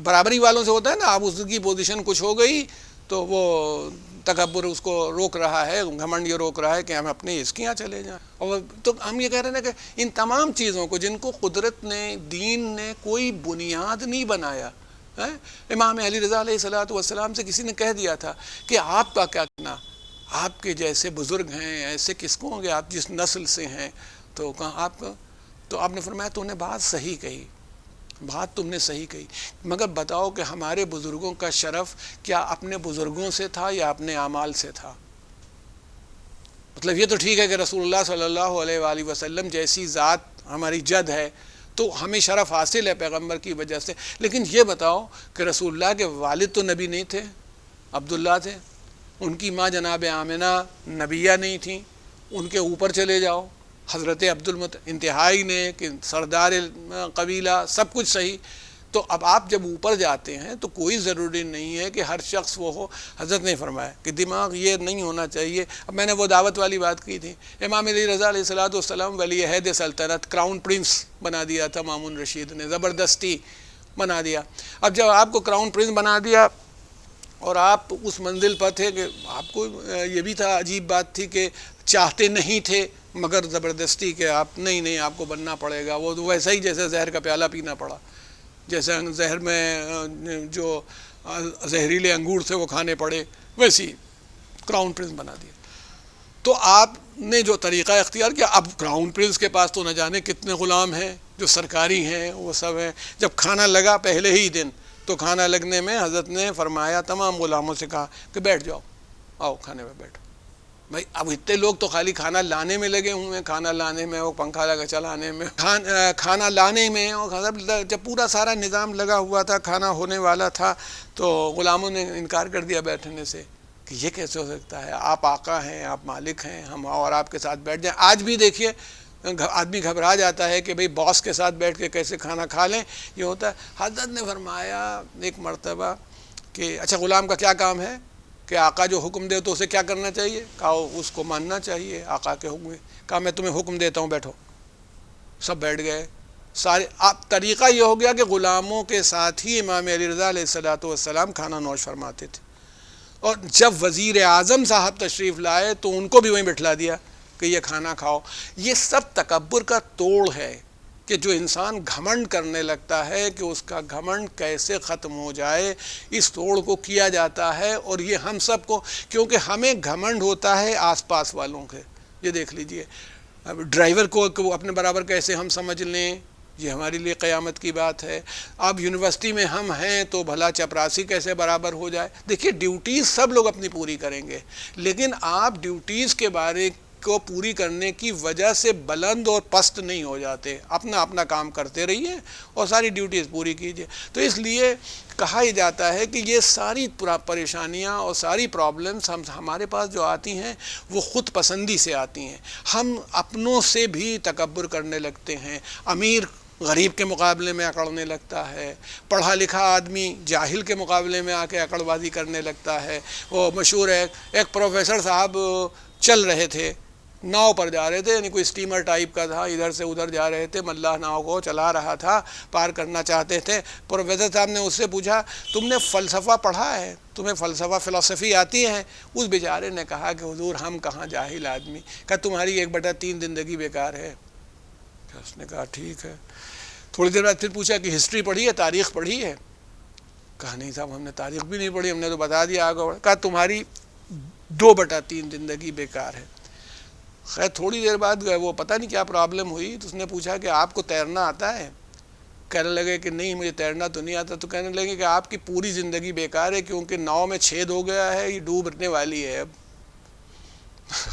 برابری والوں سے ہوتا ہے نا، اب اس کی پوزیشن کچھ ہو گئی تو وہ تکبر اس کو روک رہا ہے، گھمنڈ یہ روک رہا ہے کہ ہم اپنے اس کے یہاں چلے جائیں. اور تو ہم یہ کہہ رہے ہیں کہ ان تمام چیزوں کو جن کو قدرت نے، دین نے کوئی بنیاد نہیں بنایا. امام علی رضا علیہ الصلوۃ والسلام سے کسی نے کہہ دیا تھا کہ آپ کا کیا کہنا، آپ کے جیسے بزرگ ہیں ایسے کس کو ہوں گے، آپ جس نسل سے ہیں. تو کہا تو آپ نے فرمایا تو نے بات صحیح کہی، بات تم نے صحیح کہی، مگر بتاؤ کہ ہمارے بزرگوں کا شرف کیا اپنے بزرگوں سے تھا یا اپنے اعمال سے تھا؟ مطلب یہ تو ٹھیک ہے کہ رسول اللہ صلی اللہ علیہ وآلہ وسلم جیسی ذات ہماری جد ہے تو ہمیں شرف حاصل ہے پیغمبر کی وجہ سے، لیکن یہ بتاؤ کہ رسول اللہ کے والد تو نبی نہیں تھے، عبداللہ تھے، ان کی ماں جناب آمنہ نبیہ نہیں تھیں، ان کے اوپر چلے جاؤ حضرت انتہائی نے کہ سردار قبیلہ، سب کچھ صحیح. تو اب آپ جب اوپر جاتے ہیں تو کوئی ضروری نہیں ہے کہ ہر شخص وہ ہو. حضرت نے فرمایا کہ دماغ یہ نہیں ہونا چاہیے. اب میں نے وہ دعوت والی بات کی تھی، امام علی رضا علیہ الصلوۃ والسلام ولی عہد سلطنت، کراؤن پرنس بنا دیا تھا مامون رشید نے، زبردستی بنا دیا. اب جب آپ کو کراؤن پرنس بنا دیا اور آپ اس منزل پر تھے کہ آپ کو یہ بھی تھا، عجیب بات تھی کہ چاہتے نہیں تھے مگر زبردستی کہ آپ نہیں آپ کو بننا پڑے گا. وہ ویسا ہی جیسے زہر کا پیالہ پینا پڑا، جیسے زہر میں جو زہریلے انگور تھے وہ کھانے پڑے، ویسی کراؤن پرنس بنا دیا. تو آپ نے جو طریقہ اختیار کیا، اب کراؤن پرنس کے پاس تو نہ جانے کتنے غلام ہیں جو سرکاری ہیں، وہ سب ہیں. جب کھانا لگا پہلے ہی دن، تو کھانا لگنے میں حضرت نے فرمایا، تمام غلاموں سے کہا کہ بیٹھ جاؤ، آؤ کھانے میں بیٹھو. بھائی اب اتنے لوگ تو خالی کھانا لانے میں لگے ہوئے ہیں، کھانا لانے میں، وہ پنکھا لگا چلانے میں، کھانا لانے میں. جب پورا سارا نظام لگا ہوا تھا، کھانا ہونے والا تھا، تو غلاموں نے انکار کر دیا بیٹھنے سے کہ یہ کیسے ہو سکتا ہے، آپ آقا ہیں، آپ مالک ہیں، ہم اور آپ کے ساتھ بیٹھ جائیں. آج بھی دیکھیے آدمی گھبرا جاتا ہے کہ بھئی باس کے ساتھ بیٹھ کے کیسے کھانا کھا لیں، یہ ہوتا ہے. حضرت نے فرمایا ایک مرتبہ کہ اچھا غلام کا کیا کام ہے کہ آقا جو حکم دے تو اسے کیا کرنا چاہیے؟ کہا اس کو ماننا چاہیے، آقا کے حکم. کہا میں تمہیں حکم دیتا ہوں، بیٹھو. سب بیٹھ گئے سارے. اب طریقہ یہ ہو گیا کہ غلاموں کے ساتھ ہی امام علی رضا علیہ الصلوۃ والسلام کھانا نوش فرماتے تھے. اور جب وزیر اعظم صاحب تشریف لائے تو ان کو بھی وہیں بٹھلا دیا کہ یہ کھانا کھاؤ. یہ سب تکبر کا توڑ ہے کہ جو انسان گھمنڈ کرنے لگتا ہے کہ اس کا گھمنڈ کیسے ختم ہو جائے، اس توڑ کو کیا جاتا ہے. اور یہ ہم سب کو، کیونکہ ہمیں گھمنڈ ہوتا ہے آس پاس والوں کے. یہ دیکھ لیجئے اب ڈرائیور کو اپنے برابر کیسے ہم سمجھ لیں، یہ ہمارے لیے قیامت کی بات ہے. اب یونیورسٹی میں ہم ہیں تو بھلا چپراسی کیسے برابر ہو جائے. دیکھیے ڈیوٹیز سب لوگ اپنی پوری کریں گے، لیکن آپ ڈیوٹیز کے بارے کو پوری کرنے کی وجہ سے بلند اور پست نہیں ہو جاتے. اپنا اپنا کام کرتے رہیے اور ساری ڈیوٹیز پوری کیجیے. تو اس لیے کہا ہی جاتا ہے کہ یہ ساری پریشانیاں اور ساری پرابلمس ہمارے پاس جو آتی ہیں وہ خود پسندی سے آتی ہیں. ہم اپنوں سے بھی تکبر کرنے لگتے ہیں. امیر غریب کے مقابلے میں اکڑنے لگتا ہے، پڑھا لکھا آدمی جاہل کے مقابلے میں آ کے اکڑ بازی کرنے لگتا ہے. وہ مشہور ہے ایک پروفیسر صاحب چل رہے تھے، ناؤ پر جا رہے تھے، یعنی کوئی اسٹیمر ٹائپ کا تھا، ادھر سے ادھر جا رہے تھے، ملاح ناؤ کو چلا رہا تھا، پار کرنا چاہتے تھے. پروفیسر صاحب نے اس سے پوچھا تم نے فلسفہ پڑھا ہے، تمہیں فلسفی آتی ہے؟ اس بیچارے نے کہا کہ حضور ہم کہاں جاہل آدمی. کہا تمہاری 1/3 زندگی بیکار ہے. اس نے کہا ٹھیک ہے. تھوڑی دیر بعد پھر پوچھا کہ ہسٹری پڑھی ہے، تاریخ پڑھی ہے؟ کہا نہیں صاحب ہم نے تاریخ بھی نہیں پڑھی، ہم نے تو بتا دیا آگے بڑھ. کہا تمہاری 2/3 زندگی بیکار ہے. خیر تھوڑی دیر بعد وہ پتہ نہیں کیا پرابلم ہوئی تو اس نے پوچھا کہ آپ کو تیرنا آتا ہے؟ کہنے لگے کہ نہیں مجھے تیرنا تو نہیں آتا. تو کہنے لگے کہ آپ کی پوری زندگی بیکار ہے کیونکہ ناؤ میں چھید ہو گیا ہے، یہ ڈوبنے والی ہے اب.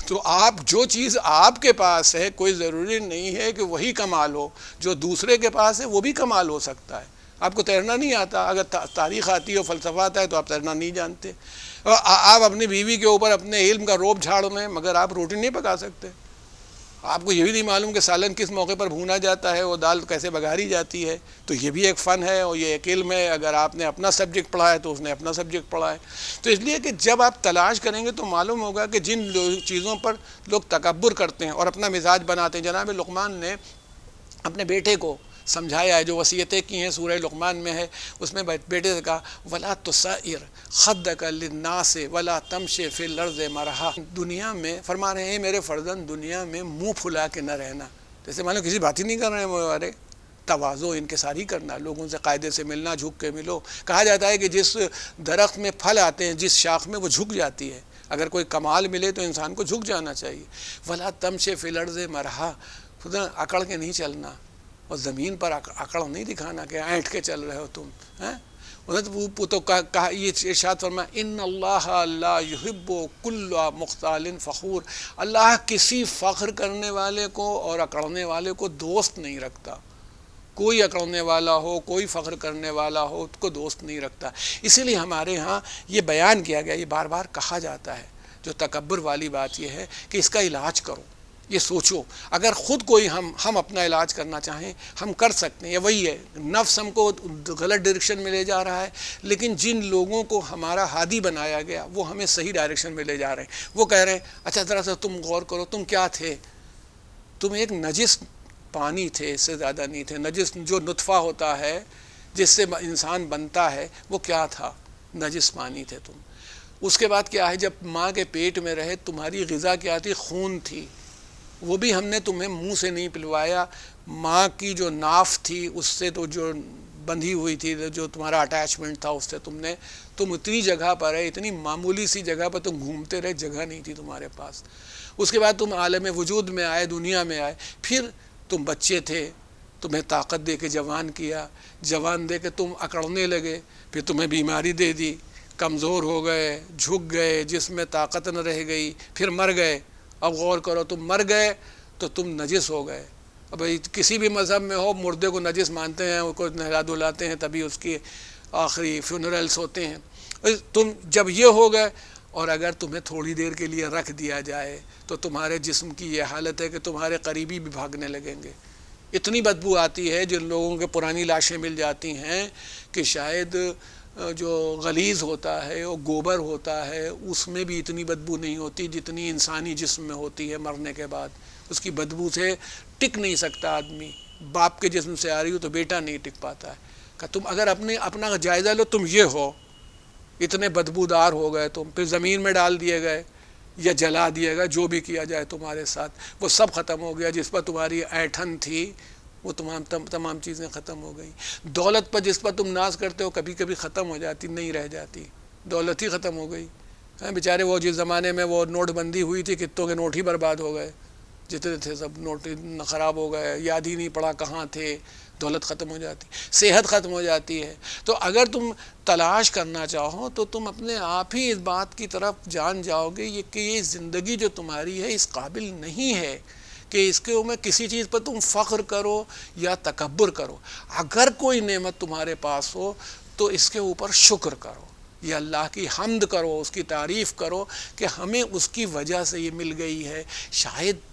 تو آپ جو چیز آپ کے پاس ہے کوئی ضروری نہیں ہے کہ وہی کمال ہو، جو دوسرے کے پاس ہے وہ بھی کمال ہو سکتا ہے. آپ کو تیرنا نہیں آتا، اگر تاریخ آتی ہے، فلسفہ آتا ہے تو آپ تیرنا نہیں جانتے. آپ اپنی بیوی کے اوپر اپنے علم کا روب جھاڑ میں، مگر آپ روٹی نہیں پکا سکتے. آپ کو یہ بھی نہیں معلوم کہ سالن کس موقع پر بھونا جاتا ہے، وہ دال کیسے بگھاری جاتی ہے. تو یہ بھی ایک فن ہے اور یہ ایک علم ہے. اگر آپ نے اپنا سبجیکٹ پڑھا ہے تو اس نے اپنا سبجیکٹ پڑھا ہے. تو اس لیے کہ جب آپ تلاش کریں گے تو معلوم ہوگا کہ جن چیزوں پر لوگ تکبر کرتے ہیں اور اپنا مزاج بناتے ہیں. جناب لقمان نے اپنے بیٹے کو سمجھایا ہے، جو وصیتیں کی ہیں سورہ لقمان میں ہے، اس میں بیٹے سے کہا وَلَا تُسَائِرْ خَدَّكَ لِلنَّاسِ وَلَا تَمْشِ فِي الْأَرْضِ مَرَحًا. دنیا میں فرما رہے ہیں میرے فرزند، دنیا میں منہ پھلا کے نہ رہنا. جیسے مان لو کسی بات ہی نہیں کر رہے ہیں وہ ہمارے، تواضع انکساری کرنا، لوگوں سے قاعدے سے ملنا، جھک کے ملو. کہا جاتا ہے کہ جس درخت میں پھل آتے ہیں، جس شاخ میں، وہ جھک جاتی ہے. اگر کوئی کمال ملے تو انسان کو جھک جانا چاہیے. وَلَا تَمْشِ فِي الْأَرْضِ مَرَحًا، خدا اکڑ کے نہیں چلنا اور زمین پر اکڑ نہیں دکھانا کہ اینٹ کے چل رہے ہو تم. تو کہا یہ ارشاد فرمایا ان اللہ لا یحب کل مختال فخور، اللہ کسی فخر کرنے والے کو اور اکڑنے والے کو دوست نہیں رکھتا. کوئی اکڑنے والا ہو، کوئی فخر کرنے والا ہو، اس کو دوست نہیں رکھتا. اسی لیے ہمارے ہاں یہ بیان کیا گیا، یہ بار بار کہا جاتا ہے. جو تکبر والی بات یہ ہے کہ اس کا علاج کرو. یہ سوچو اگر خود کوئی ہم اپنا علاج کرنا چاہیں ہم کر سکتے ہیں. یہ وہی ہے، نفس ہم کو غلط ڈائریکشن میں لے جا رہا ہے، لیکن جن لوگوں کو ہمارا ہادی بنایا گیا وہ ہمیں صحیح ڈائریکشن میں لے جا رہے ہیں. وہ کہہ رہے ہیں اچھا ذرا سا تم غور کرو، تم کیا تھے؟ تم ایک نجس پانی تھے، اس سے زیادہ نہیں تھے. نجس جو نطفہ ہوتا ہے جس سے انسان بنتا ہے وہ کیا تھا؟ نجس پانی تھے تم. اس کے بعد کیا ہے، جب ماں کے پیٹ میں رہے تمہاری غذا کیا تھی؟ خون تھی. وہ بھی ہم نے تمہیں منہ سے نہیں پلوایا، ماں کی جو ناف تھی اس سے تو جو بندھی ہوئی تھی، جو تمہارا اٹیچمنٹ تھا اس سے تم اتنی جگہ پر ہے، اتنی معمولی سی جگہ پر تم گھومتے رہے، جگہ نہیں تھی تمہارے پاس. اس کے بعد تم عالم وجود میں آئے، دنیا میں آئے، پھر تم بچے تھے، تمہیں طاقت دے کے جوان کیا، جوان دے کے تم اکڑنے لگے، پھر تمہیں بیماری دے دی، کمزور ہو گئے، جھک گئے، جسم میں طاقت نہ رہ گئی، پھر مر گئے. اب غور کرو، تم مر گئے تو تم نجس ہو گئے. اب کسی بھی مذہب میں ہو مردے کو نجس مانتے ہیں، ان کو نہلا دھلاتے ہیں، تبھی اس کی آخری فیونرلس ہوتے ہیں. تم جب یہ ہو گئے اور اگر تمہیں تھوڑی دیر کے لیے رکھ دیا جائے تو تمہارے جسم کی یہ حالت ہے کہ تمہارے قریبی بھی بھاگنے لگیں گے. اتنی بدبو آتی ہے، جن لوگوں کے پرانی لاشیں مل جاتی ہیں کہ شاید جو غلیظ ہوتا ہے وہ گوبر ہوتا ہے، اس میں بھی اتنی بدبو نہیں ہوتی جتنی انسانی جسم میں ہوتی ہے. مرنے کے بعد اس کی بدبو سے ٹک نہیں سکتا آدمی. باپ کے جسم سے آ رہی ہو تو بیٹا نہیں ٹک پاتا ہے. کہ تم اگر اپنا جائزہ لو، تم یہ ہو، اتنے بدبودار ہو گئے تم، پھر زمین میں ڈال دیے گئے یا جلا دیے گئے، جو بھی کیا جائے تمہارے ساتھ وہ سب ختم ہو گیا. جس پر تمہاری ایٹھن تھی وہ تمام چیزیں ختم ہو گئی. دولت پر جس پر تم ناز کرتے ہو کبھی کبھی ختم ہو جاتی، نہیں رہ جاتی، دولت ہی ختم ہو گئی. بیچارے وہ جس زمانے میں وہ نوٹ بندی ہوئی تھی، کتوں کے نوٹ ہی برباد ہو گئے، جتنے تھے سب نوٹ خراب ہو گئے، یاد ہی نہیں پڑا کہاں تھے. دولت ختم ہو جاتی، صحت ختم ہو جاتی ہے. تو اگر تم تلاش کرنا چاہو تو تم اپنے آپ ہی اس بات کی طرف جان جاؤ گے کہ یہ زندگی جو تمہاری ہے اس قابل نہیں ہے کہ اس کے میں کسی چیز پر تم فخر کرو یا تکبر کرو. اگر کوئی نعمت تمہارے پاس ہو تو اس کے اوپر شکر کرو، یا اللہ کی حمد کرو، اس کی تعریف کرو کہ ہمیں اس کی وجہ سے یہ مل گئی ہے. شاید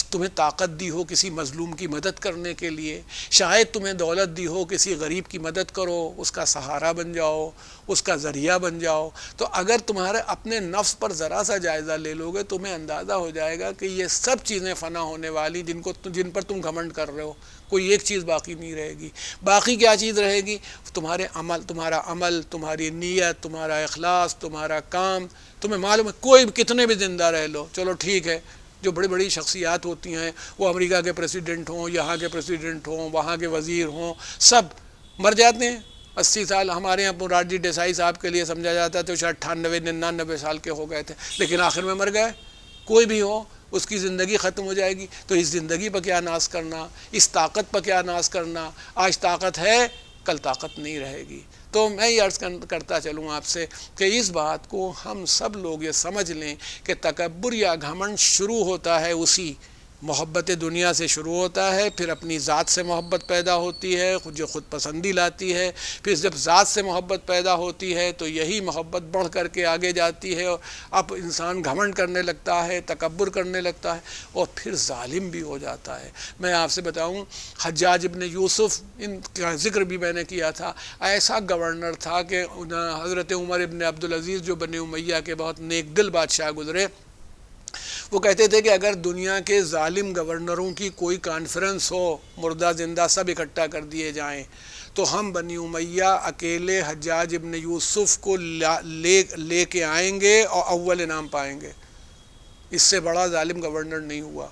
تمہیں طاقت دی ہو کسی مظلوم کی مدد کرنے کے لیے، شاید تمہیں دولت دی ہو کسی غریب کی مدد کرو، اس کا سہارا بن جاؤ، اس کا ذریعہ بن جاؤ. تو اگر تمہارے اپنے نفس پر ذرا سا جائزہ لے لو گے تمہیں اندازہ ہو جائے گا کہ یہ سب چیزیں فنا ہونے والی جن پر تم گھمنڈ کر رہے ہو، کوئی ایک چیز باقی نہیں رہے گی. باقی کیا چیز رہے گی؟ تمہارا عمل، تمہاری نیت، تمہارا اخلاص، تمہارا کام. تمہیں معلوم ہے کوئی کتنے بھی زندہ رہ لو، چلو ٹھیک ہے، جو بڑی بڑی شخصیات ہوتی ہیں، وہ امریکہ کے پریسیڈنٹ ہوں، یہاں کے پریسیڈنٹ ہوں، وہاں کے وزیر ہوں، سب مر جاتے ہیں. 80 سال ہمارے یہاں مرارجی دیسائی صاحب کے لیے سمجھا جاتا ہے تو شاید 98-99 سال کے ہو گئے تھے، لیکن آخر میں مر گئے. کوئی بھی ہو اس کی زندگی ختم ہو جائے گی. تو اس زندگی پر کیا ناز کرنا، اس طاقت پر کیا ناز کرنا. آج طاقت ہے، کل طاقت نہیں رہے گی. تو میں یہ عرض کرتا چلوں آپ سے کہ اس بات کو ہم سب لوگ یہ سمجھ لیں کہ تکبر یا گھمنڈ شروع ہوتا ہے اسی محبت دنیا سے شروع ہوتا ہے، پھر اپنی ذات سے محبت پیدا ہوتی ہے جو خود پسندی لاتی ہے، پھر جب ذات سے محبت پیدا ہوتی ہے تو یہی محبت بڑھ کر کے آگے جاتی ہے، اب انسان گھمنڈ کرنے لگتا ہے، تکبر کرنے لگتا ہے، اور پھر ظالم بھی ہو جاتا ہے۔ میں آپ سے بتاؤں، حجاج ابن یوسف، ان کا ذکر بھی میں نے کیا تھا، ایسا گورنر تھا کہ حضرت عمر ابن عبدالعزیز جو بنی امیہ کے بہت نیک دل بادشاہ گزرے، وہ کہتے تھے کہ اگر دنیا کے ظالم گورنروں کی کوئی کانفرنس ہو، مردہ زندہ سب اکٹھا کر دیے جائیں، تو ہم بنی امیہ اکیلے حجاج ابن یوسف کو لے کے آئیں گے اور اول انعام پائیں گے۔ اس سے بڑا ظالم گورنر نہیں ہوا۔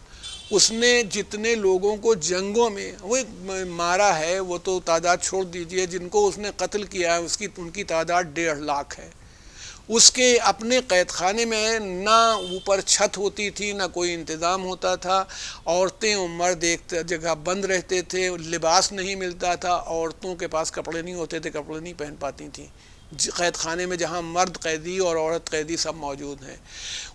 اس نے جتنے لوگوں کو جنگوں میں وہ مارا ہے، وہ تو تعداد چھوڑ دیجئے، جن کو اس نے قتل کیا ہے ان کی تعداد 1.5 لاکھ ہے۔ اس کے اپنے قید خانے میں نہ اوپر چھت ہوتی تھی، نہ کوئی انتظام ہوتا تھا، عورتیں اور مرد ایک جگہ بند رہتے تھے، لباس نہیں ملتا تھا، عورتوں کے پاس کپڑے نہیں ہوتے تھے، کپڑے نہیں پہن پاتی تھیں قید خانے میں، جہاں مرد قیدی اور عورت قیدی سب موجود ہیں۔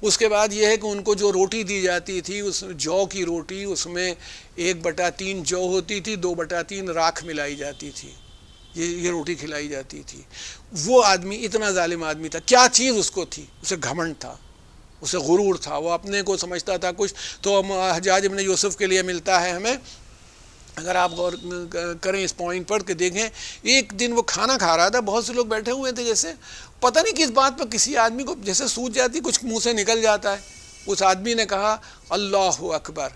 اس کے بعد یہ ہے کہ ان کو جو روٹی دی جاتی تھی، اس جو کی روٹی، اس میں 1/3 جو ہوتی تھی، 2/3 راکھ ملائی جاتی تھی، یہ روٹی کھلائی جاتی تھی۔ وہ آدمی اتنا ظالم آدمی تھا، کیا چیز اس کو تھی؟ اسے گھمنڈ تھا، اسے غرور تھا، وہ اپنے کو سمجھتا تھا کچھ۔ تو حجاج ابن یوسف کے لیے ملتا ہے ہمیں، اگر آپ غور کریں اس پوائنٹ پر کہ دیکھیں، ایک دن وہ کھانا کھا رہا تھا، بہت سے لوگ بیٹھے ہوئے تھے، جیسے پتہ نہیں کس بات پر کسی آدمی کو جیسے سوج جاتی، کچھ منہ سے نکل جاتا ہے۔ اس آدمی نے کہا اللہ اکبر،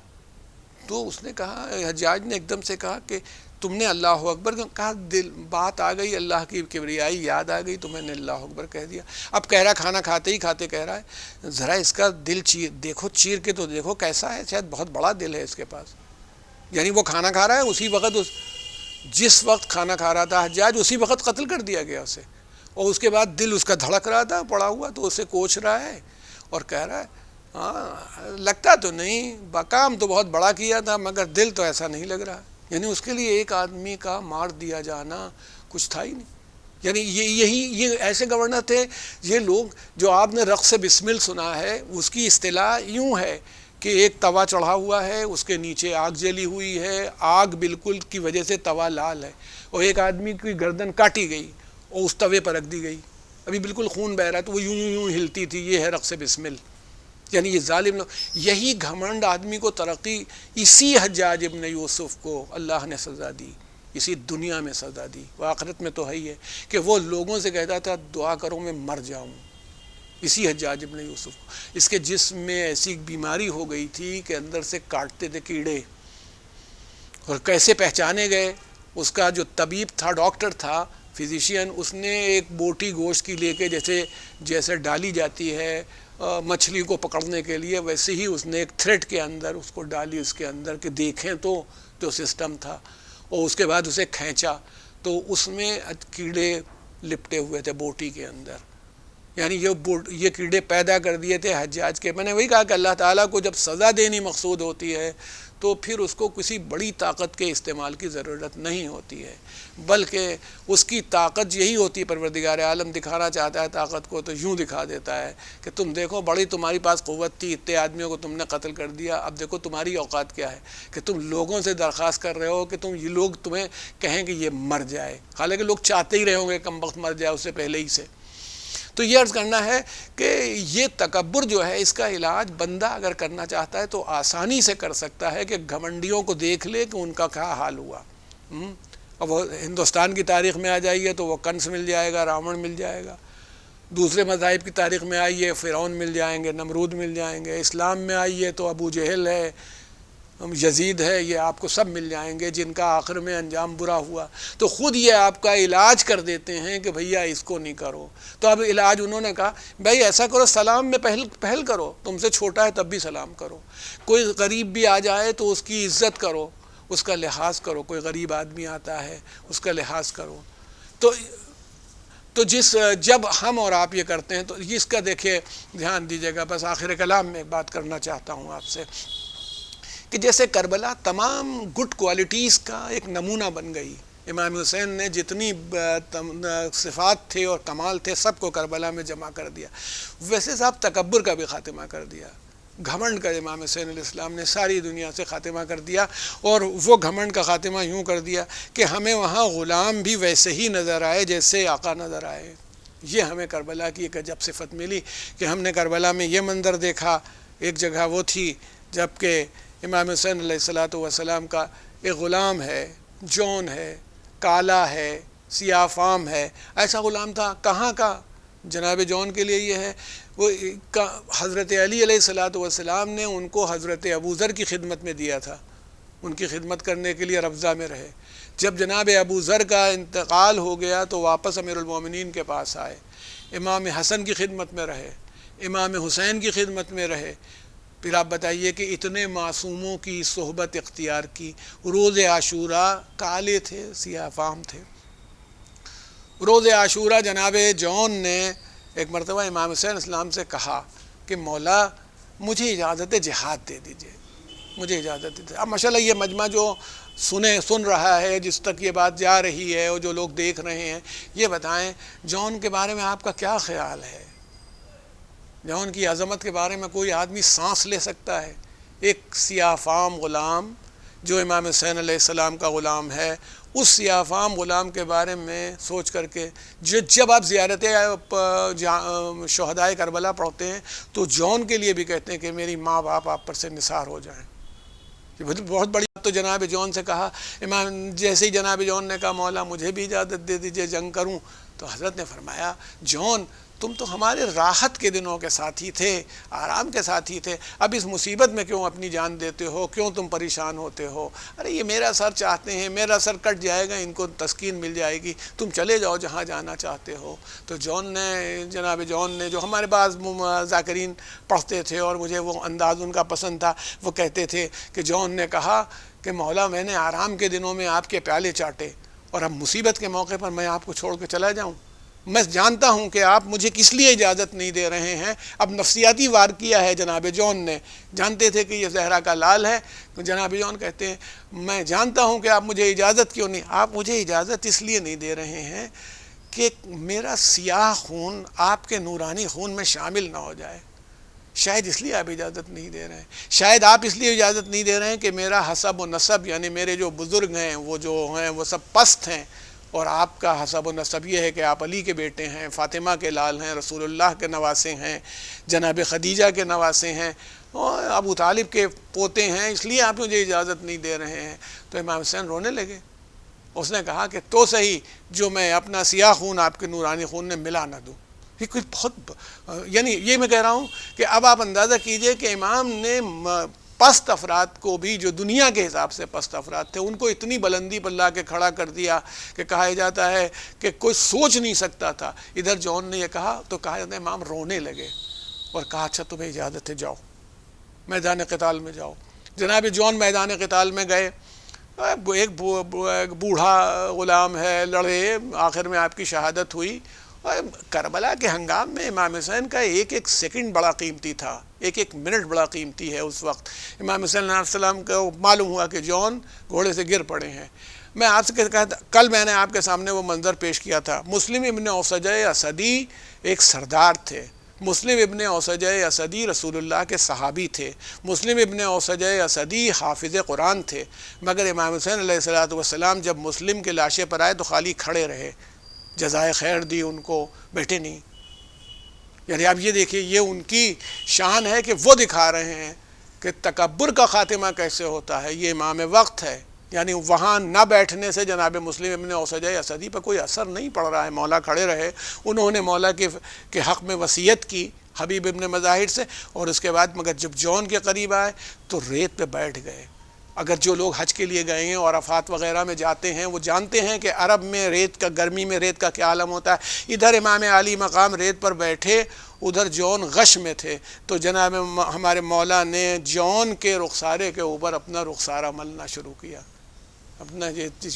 تو اس نے کہا، حجاج نے ایک دم سے کہا کہ تم نے اللہ اکبر کہا، دل بات آ گئی، اللہ کی کبریائی یاد آ گئی تو میں نے اللہ اکبر کہہ دیا۔ اب کہہ رہا، کھانا کھاتے ہی کھاتے کہہ رہا ہے، ذرا اس کا دل دیکھو، چیر کے تو دیکھو کیسا ہے، شاید بہت بڑا دل ہے اس کے پاس۔ یعنی وہ کھانا کھا رہا ہے، اسی وقت جس وقت کھانا کھا رہا تھا حجاج، اسی وقت قتل کر دیا گیا اسے، اور اس کے بعد دل اس کا دھڑک رہا تھا پڑا ہوا، تو اسے کوچ رہا ہے اور کہہ رہا ہے ہاں لگتا تو نہیں، کام تو بہت بڑا کیا تھا، مگر دل تو ایسا نہیں لگ رہا۔ یعنی اس کے لیے ایک آدمی کا مار دیا جانا کچھ تھا ہی نہیں۔ یعنی یہ ایسے گورنر تھے، یہ لوگ جو آپ نے رقص بسمل سنا ہے، اس کی اصطلاح یوں ہے کہ ایک توا چڑھا ہوا ہے، اس کے نیچے آگ جلی ہوئی ہے، آگ بالکل کی وجہ سے توا لال ہے، اور ایک آدمی کی گردن کاٹی گئی اور اس توے پر رکھ دی گئی، ابھی بالکل خون بہ رہا ہے تو وہ یوں ہلتی تھی، یہ ہے رقص بسمل۔ یعنی یہ ظالم لوگ، یہی گھمنڈ آدمی کو ترقی، اسی حجاج ابن یوسف کو اللہ نے سزا دی، اسی دنیا میں سزا دی، وہ آخرت میں تو ہے ہی ہے، کہ وہ لوگوں سے کہتا تھا دعا کرو میں مر جاؤں، اسی حجاج ابن یوسف کو۔ اس کے جسم میں ایسی بیماری ہو گئی تھی کہ اندر سے کاٹتے تھے کیڑے، اور کیسے پہچانے گئے؟ اس کا جو طبیب تھا، ڈاکٹر تھا، فزیشین، اس نے ایک بوٹی گوشت کی لے کے جیسے ڈالی جاتی ہے مچھلی کو پکڑنے کے لیے، ویسے ہی اس نے ایک تھریڈ کے اندر اس کو ڈالی اس کے اندر کہ دیکھیں تو جو سسٹم تھا، اور اس کے بعد اسے کھینچا تو اس میں کیڑے لپٹے ہوئے تھے بوٹی کے اندر۔ یعنی یہ کیڑے پیدا کر دیے تھے حجاج کے۔ میں نے وہی کہا کہ اللہ تعالیٰ کو جب سزا دینی مقصود ہوتی ہے تو پھر اس کو کسی بڑی طاقت کے استعمال کی ضرورت نہیں ہوتی ہے، بلکہ اس کی طاقت یہی ہوتی ہے، پروردگار عالم دکھانا چاہتا ہے طاقت کو تو یوں دکھا دیتا ہے کہ تم دیکھو بڑی تمہاری پاس قوت تھی، اتنے آدمیوں کو تم نے قتل کر دیا، اب دیکھو تمہاری اوقات کیا ہے کہ تم لوگوں سے درخواست کر رہے ہو کہ یہ لوگ تمہیں کہیں کہ یہ مر جائے، حالانکہ لوگ چاہتے ہی رہے ہوں گے کم وقت مر جائے اس سے پہلے ہی سے۔ تو یہ عرض کرنا ہے کہ یہ تکبر جو ہے، اس کا علاج بندہ اگر کرنا چاہتا ہے تو آسانی سے کر سکتا ہے، کہ گھمنڈیوں کو دیکھ لے کہ ان کا کیا حال ہوا۔ اب وہ ہندوستان کی تاریخ میں آ جائیے تو وہ کنس مل جائے گا، راون مل جائے گا، دوسرے مذاہب کی تاریخ میں آئیے فرعون مل جائیں گے، نمرود مل جائیں گے، اسلام میں آئیے تو ابو جہل ہے، یزید ہے، یہ آپ کو سب مل جائیں گے جن کا آخر میں انجام برا ہوا۔ تو خود یہ آپ کا علاج کر دیتے ہیں کہ بھیا اس کو نہیں کرو۔ تو اب علاج انہوں نے کہا بھائی ایسا کرو، سلام میں پہل کرو، تم سے چھوٹا ہے تب بھی سلام کرو، کوئی غریب بھی آ جائے تو اس کی عزت کرو، اس کا لحاظ کرو، کوئی غریب آدمی آتا ہے اس کا لحاظ کرو۔ تو جب ہم اور آپ یہ کرتے ہیں تو اس کا دیکھیے دھیان دیجیے گا۔ بس آخر کلام میں ایک بات کرنا چاہتا ہوں آپ سے کہ جیسے کربلا تمام گڈ کوالٹیز کا ایک نمونہ بن گئی، امام حسین نے جتنی صفات تھے اور کمال تھے سب کو کربلا میں جمع کر دیا، ویسے صاحب تکبر کا بھی خاتمہ کر دیا۔ گھمنڈ کا امام حسین علیہ السلام نے ساری دنیا سے خاتمہ کر دیا، اور وہ گھمنڈ کا خاتمہ یوں کر دیا کہ ہمیں وہاں غلام بھی ویسے ہی نظر آئے جیسے آقا نظر آئے۔ یہ ہمیں کربلا کی ایک عجب صفت ملی کہ ہم نے کربلا میں یہ منظر دیکھا۔ ایک جگہ وہ تھی جب کہ امام حسین علیہ السلام کا ایک غلام ہے، جون ہے، کالا ہے، سیاہ فام ہے، ایسا غلام تھا۔ کہاں کا؟ جناب جون کے لیے یہ ہے، وہ حضرت علی علیہ السلام نے ان کو حضرت ابوذر کی خدمت میں دیا تھا، ان کی خدمت کرنے کے لیے ربضہ میں رہے۔ جب جناب ابوذر کا انتقال ہو گیا تو واپس امیر المومنین کے پاس آئے، امام حسن کی خدمت میں رہے، امام حسین کی خدمت میں رہے۔ پھر آپ بتائیے کہ اتنے معصوموں کی صحبت اختیار کی۔ روز عاشوراء کالے تھے، سیاہ فام تھے۔ روز عاشوراء جناب جون نے ایک مرتبہ امام حسین اسلام سے کہا کہ مولا مجھے اجازت جہاد دے دیجئے، مجھے اجازت دے دیجئے۔ اب ماشاءاللہ یہ مجمع جو سن رہا ہے، جس تک یہ بات جا رہی ہے اور جو لوگ دیکھ رہے ہیں، یہ بتائیں جون کے بارے میں آپ کا کیا خیال ہے؟ جون کی عظمت کے بارے میں کوئی آدمی سانس لے سکتا ہے؟ ایک سیاہ فام غلام جو امام حسین علیہ السلام کا غلام ہے، اس سیاہ فام غلام کے بارے میں سوچ کر کے جب آپ زیارت شہدائے کربلا پڑھتے ہیں تو جون کے لیے بھی کہتے ہیں کہ میری ماں باپ آپ پر سے نثار ہو جائیں۔ یہ بہت بڑی بات۔ تو جناب جون سے کہا، امام جیسے ہی جناب جون نے کہا مولا مجھے بھی اجازت دے دیجئے جنگ کروں، تو حضرت نے فرمایا جون تم تو ہمارے راحت کے دنوں کے ساتھی تھے، آرام کے ساتھی تھے، اب اس مصیبت میں کیوں اپنی جان دیتے ہو؟ کیوں تم پریشان ہوتے ہو؟ ارے یہ میرا سر چاہتے ہیں، میرا سر کٹ جائے گا، ان کو تسکین مل جائے گی، تم چلے جاؤ جہاں جانا چاہتے ہو۔ تو جناب جون نے، جو ہمارے بعض ذاکرین پڑھتے تھے اور مجھے وہ انداز ان کا پسند تھا، وہ کہتے تھے کہ جون نے کہا کہ مولا میں نے آرام کے دنوں میں آپ کے پیالے چاٹے، اور اب مصیبت کے موقع پر میں آپ کو چھوڑ کے چلا جاؤں؟ میں جانتا ہوں کہ آپ مجھے کس لیے اجازت نہیں دے رہے ہیں۔ اب نفسیاتی وار کیا ہے جناب جون نے، جانتے تھے کہ یہ زہرا کا لال ہے، تو جناب جون کہتے ہیں میں جانتا ہوں کہ آپ مجھے اجازت کیوں نہیں، آپ مجھے اجازت اس لیے نہیں دے رہے ہیں کہ میرا سیاہ خون آپ کے نورانی خون میں شامل نہ ہو جائے، شاید اس لیے آپ اجازت نہیں دے رہے ہیں، شاید آپ اس لیے اجازت نہیں دے رہے ہیں کہ میرا حسب و نسب، یعنی میرے جو بزرگ ہیں وہ جو ہیں وہ سب پست ہیں، اور آپ کا حسب و نسب یہ ہے کہ آپ علی کے بیٹے ہیں، فاطمہ کے لال ہیں، رسول اللہ کے نواسے ہیں، جناب خدیجہ کے نواسے ہیں، اور ابو طالب کے پوتے ہیں، اس لیے آپ مجھے اجازت نہیں دے رہے ہیں۔ تو امام حسین رونے لگے۔ اس نے کہا کہ تو صحیح جو میں اپنا سیاہ خون آپ کے نورانی خون میں ملا نہ دوں۔ یہ کوئی بہت، یعنی یہ میں کہہ رہا ہوں کہ اب آپ اندازہ کیجئے کہ امام نے پست افراد کو بھی، جو دنیا کے حساب سے پست افراد تھے، ان کو اتنی بلندی پر لا کے کھڑا کر دیا کہ کہا جاتا ہے کہ کوئی سوچ نہیں سکتا تھا۔ ادھر جون نے یہ کہا تو کہا جاتا ہے امام رونے لگے اور کہا اچھا تمہیں اجازت ہے، جاؤ میدان قتال میں جاؤ۔ جناب جون میدان قتال میں گئے، ایک بوڑھا غلام ہے، لڑے، آخر میں آپ کی شہادت ہوئی۔ کربلا کے ہنگام میں امام حسین کا ایک ایک سیکنڈ بڑا قیمتی تھا، ایک ایک منٹ بڑا قیمتی ہے۔ اس وقت امام حسین علیہ السلام کو معلوم ہوا کہ جون گھوڑے سے گر پڑے ہیں۔ میں آپ سے کہتا کل میں نے آپ کے سامنے وہ منظر پیش کیا تھا۔ مسلم ابن اوسجہ اسدی ایک سردار تھے، مسلم ابن اوسجہ اسدی رسول اللہ کے صحابی تھے، مسلم ابن اوسجہ اسدی حافظ قرآن تھے، مگر امام حسین علیہ السلام جب مسلم کے لاشے پر آئے تو خالی کھڑے رہے، جزائے خیر دی ان کو، بیٹھے نہیں۔ یعنی آپ یہ دیکھیں، یہ ان کی شان ہے کہ وہ دکھا رہے ہیں کہ تکبر کا خاتمہ کیسے ہوتا ہے۔ یہ امام وقت ہے، یعنی وہاں نہ بیٹھنے سے جناب مسلم ابن اوسجہ اسدی پر کوئی اثر نہیں پڑ رہا ہے، مولا کھڑے رہے، انہوں نے مولا کے حق میں وصیت کی حبیب ابن مظاہر سے، اور اس کے بعد مگر جب جون کے قریب آئے تو ریت پہ بیٹھ گئے۔ اگر جو لوگ حج کے لیے گئے ہیں اور عرفات وغیرہ میں جاتے ہیں وہ جانتے ہیں کہ عرب میں ریت کا، گرمی میں ریت کا کیا عالم ہوتا ہے۔ ادھر امام علی مقام ریت پر بیٹھے، ادھر جون غش میں تھے، تو جناب ہمارے مولا نے جون کے رخسارے کے اوپر اپنا رخسارہ ملنا شروع کیا، اپنا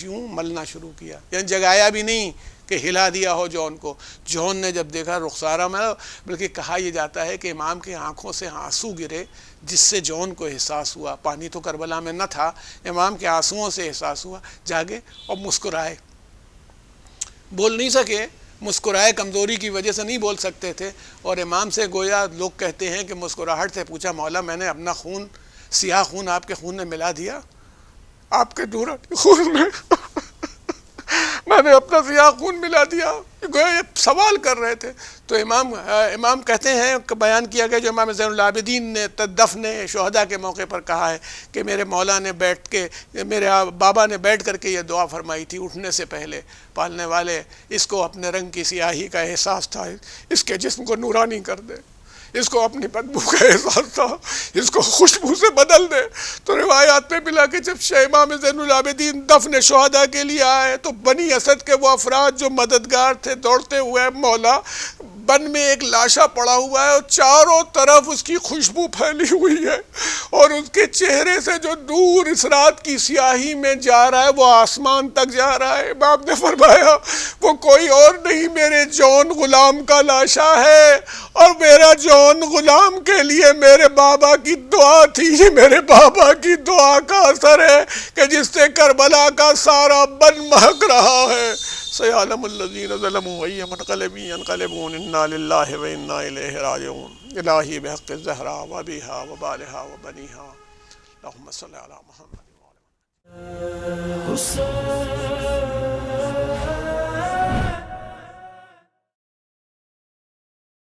یوں ملنا شروع کیا، یعنی جگایا بھی نہیں کہ ہلا دیا ہو جون کو۔ جون نے جب دیکھا رخسارہ ملا، بلکہ کہا یہ جاتا ہے کہ امام کی آنکھوں سے آنسو گرے، جس سے جون کو احساس ہوا، پانی تو کربلا میں نہ تھا، امام کے آنسوؤں سے احساس ہوا، جاگے اور مسکرائے، بول نہیں سکے مسکرائے کمزوری کی وجہ سے نہیں بول سکتے تھے، اور امام سے گویا لوگ کہتے ہیں کہ مسکراہٹ سے پوچھا مولا میں نے اپنا خون، سیاہ خون آپ کے خون میں ملا دیا، آپ کے نورانی خون میں نے اپنا سیاہ خون ملا دیا، گویا یہ سوال کر رہے تھے۔ تو امام کہتے ہیں، بیان کیا گیا جو امام زین العابدین نے دفن شہداء کے موقع پر کہا ہے کہ میرے مولا نے بیٹھ کے، میرے بابا نے بیٹھ کر کے یہ دعا فرمائی تھی اٹھنے سے پہلے، پالنے والے اس کو اپنے رنگ کی سیاہی کا احساس تھا، اس کے جسم کو نورانی کر دے، اس کو اپنی بدبو کا احساس تھا، اس کو خوشبو سے بدل دے۔ تو روایات میں ملا کہ جب امام زین العابدین دفن شہداء کے لیے آئے تو بنی اسد کے وہ افراد جو مددگار تھے دوڑتے ہوئے، مولا بن میں ایک لاشا پڑا ہوا ہے اور چاروں طرف اس کی خوشبو پھیلی ہوئی ہے، اور اس کے چہرے سے جو نور اس رات کی سیاہی میں جا رہا ہے وہ آسمان تک جا رہا ہے۔ امام نے فرمایا وہ کوئی اور نہیں، میرے جون غلام کا لاشا ہے، اور میرا جون غلام کے لیے میرے بابا کی دعا تھی، یہ میرے بابا کی دعا کا اثر ہے کہ جس سے کربلا کا سارا بن مہک رہا ہے۔ سیعلم الذین ظلموا ای منقلب ینقلبون انا للہ و انا الیہ راجعون۔ الہی بحق الزہرا و ابیہا و بالہا و بنیہا، اللہم صلی علی محمد۔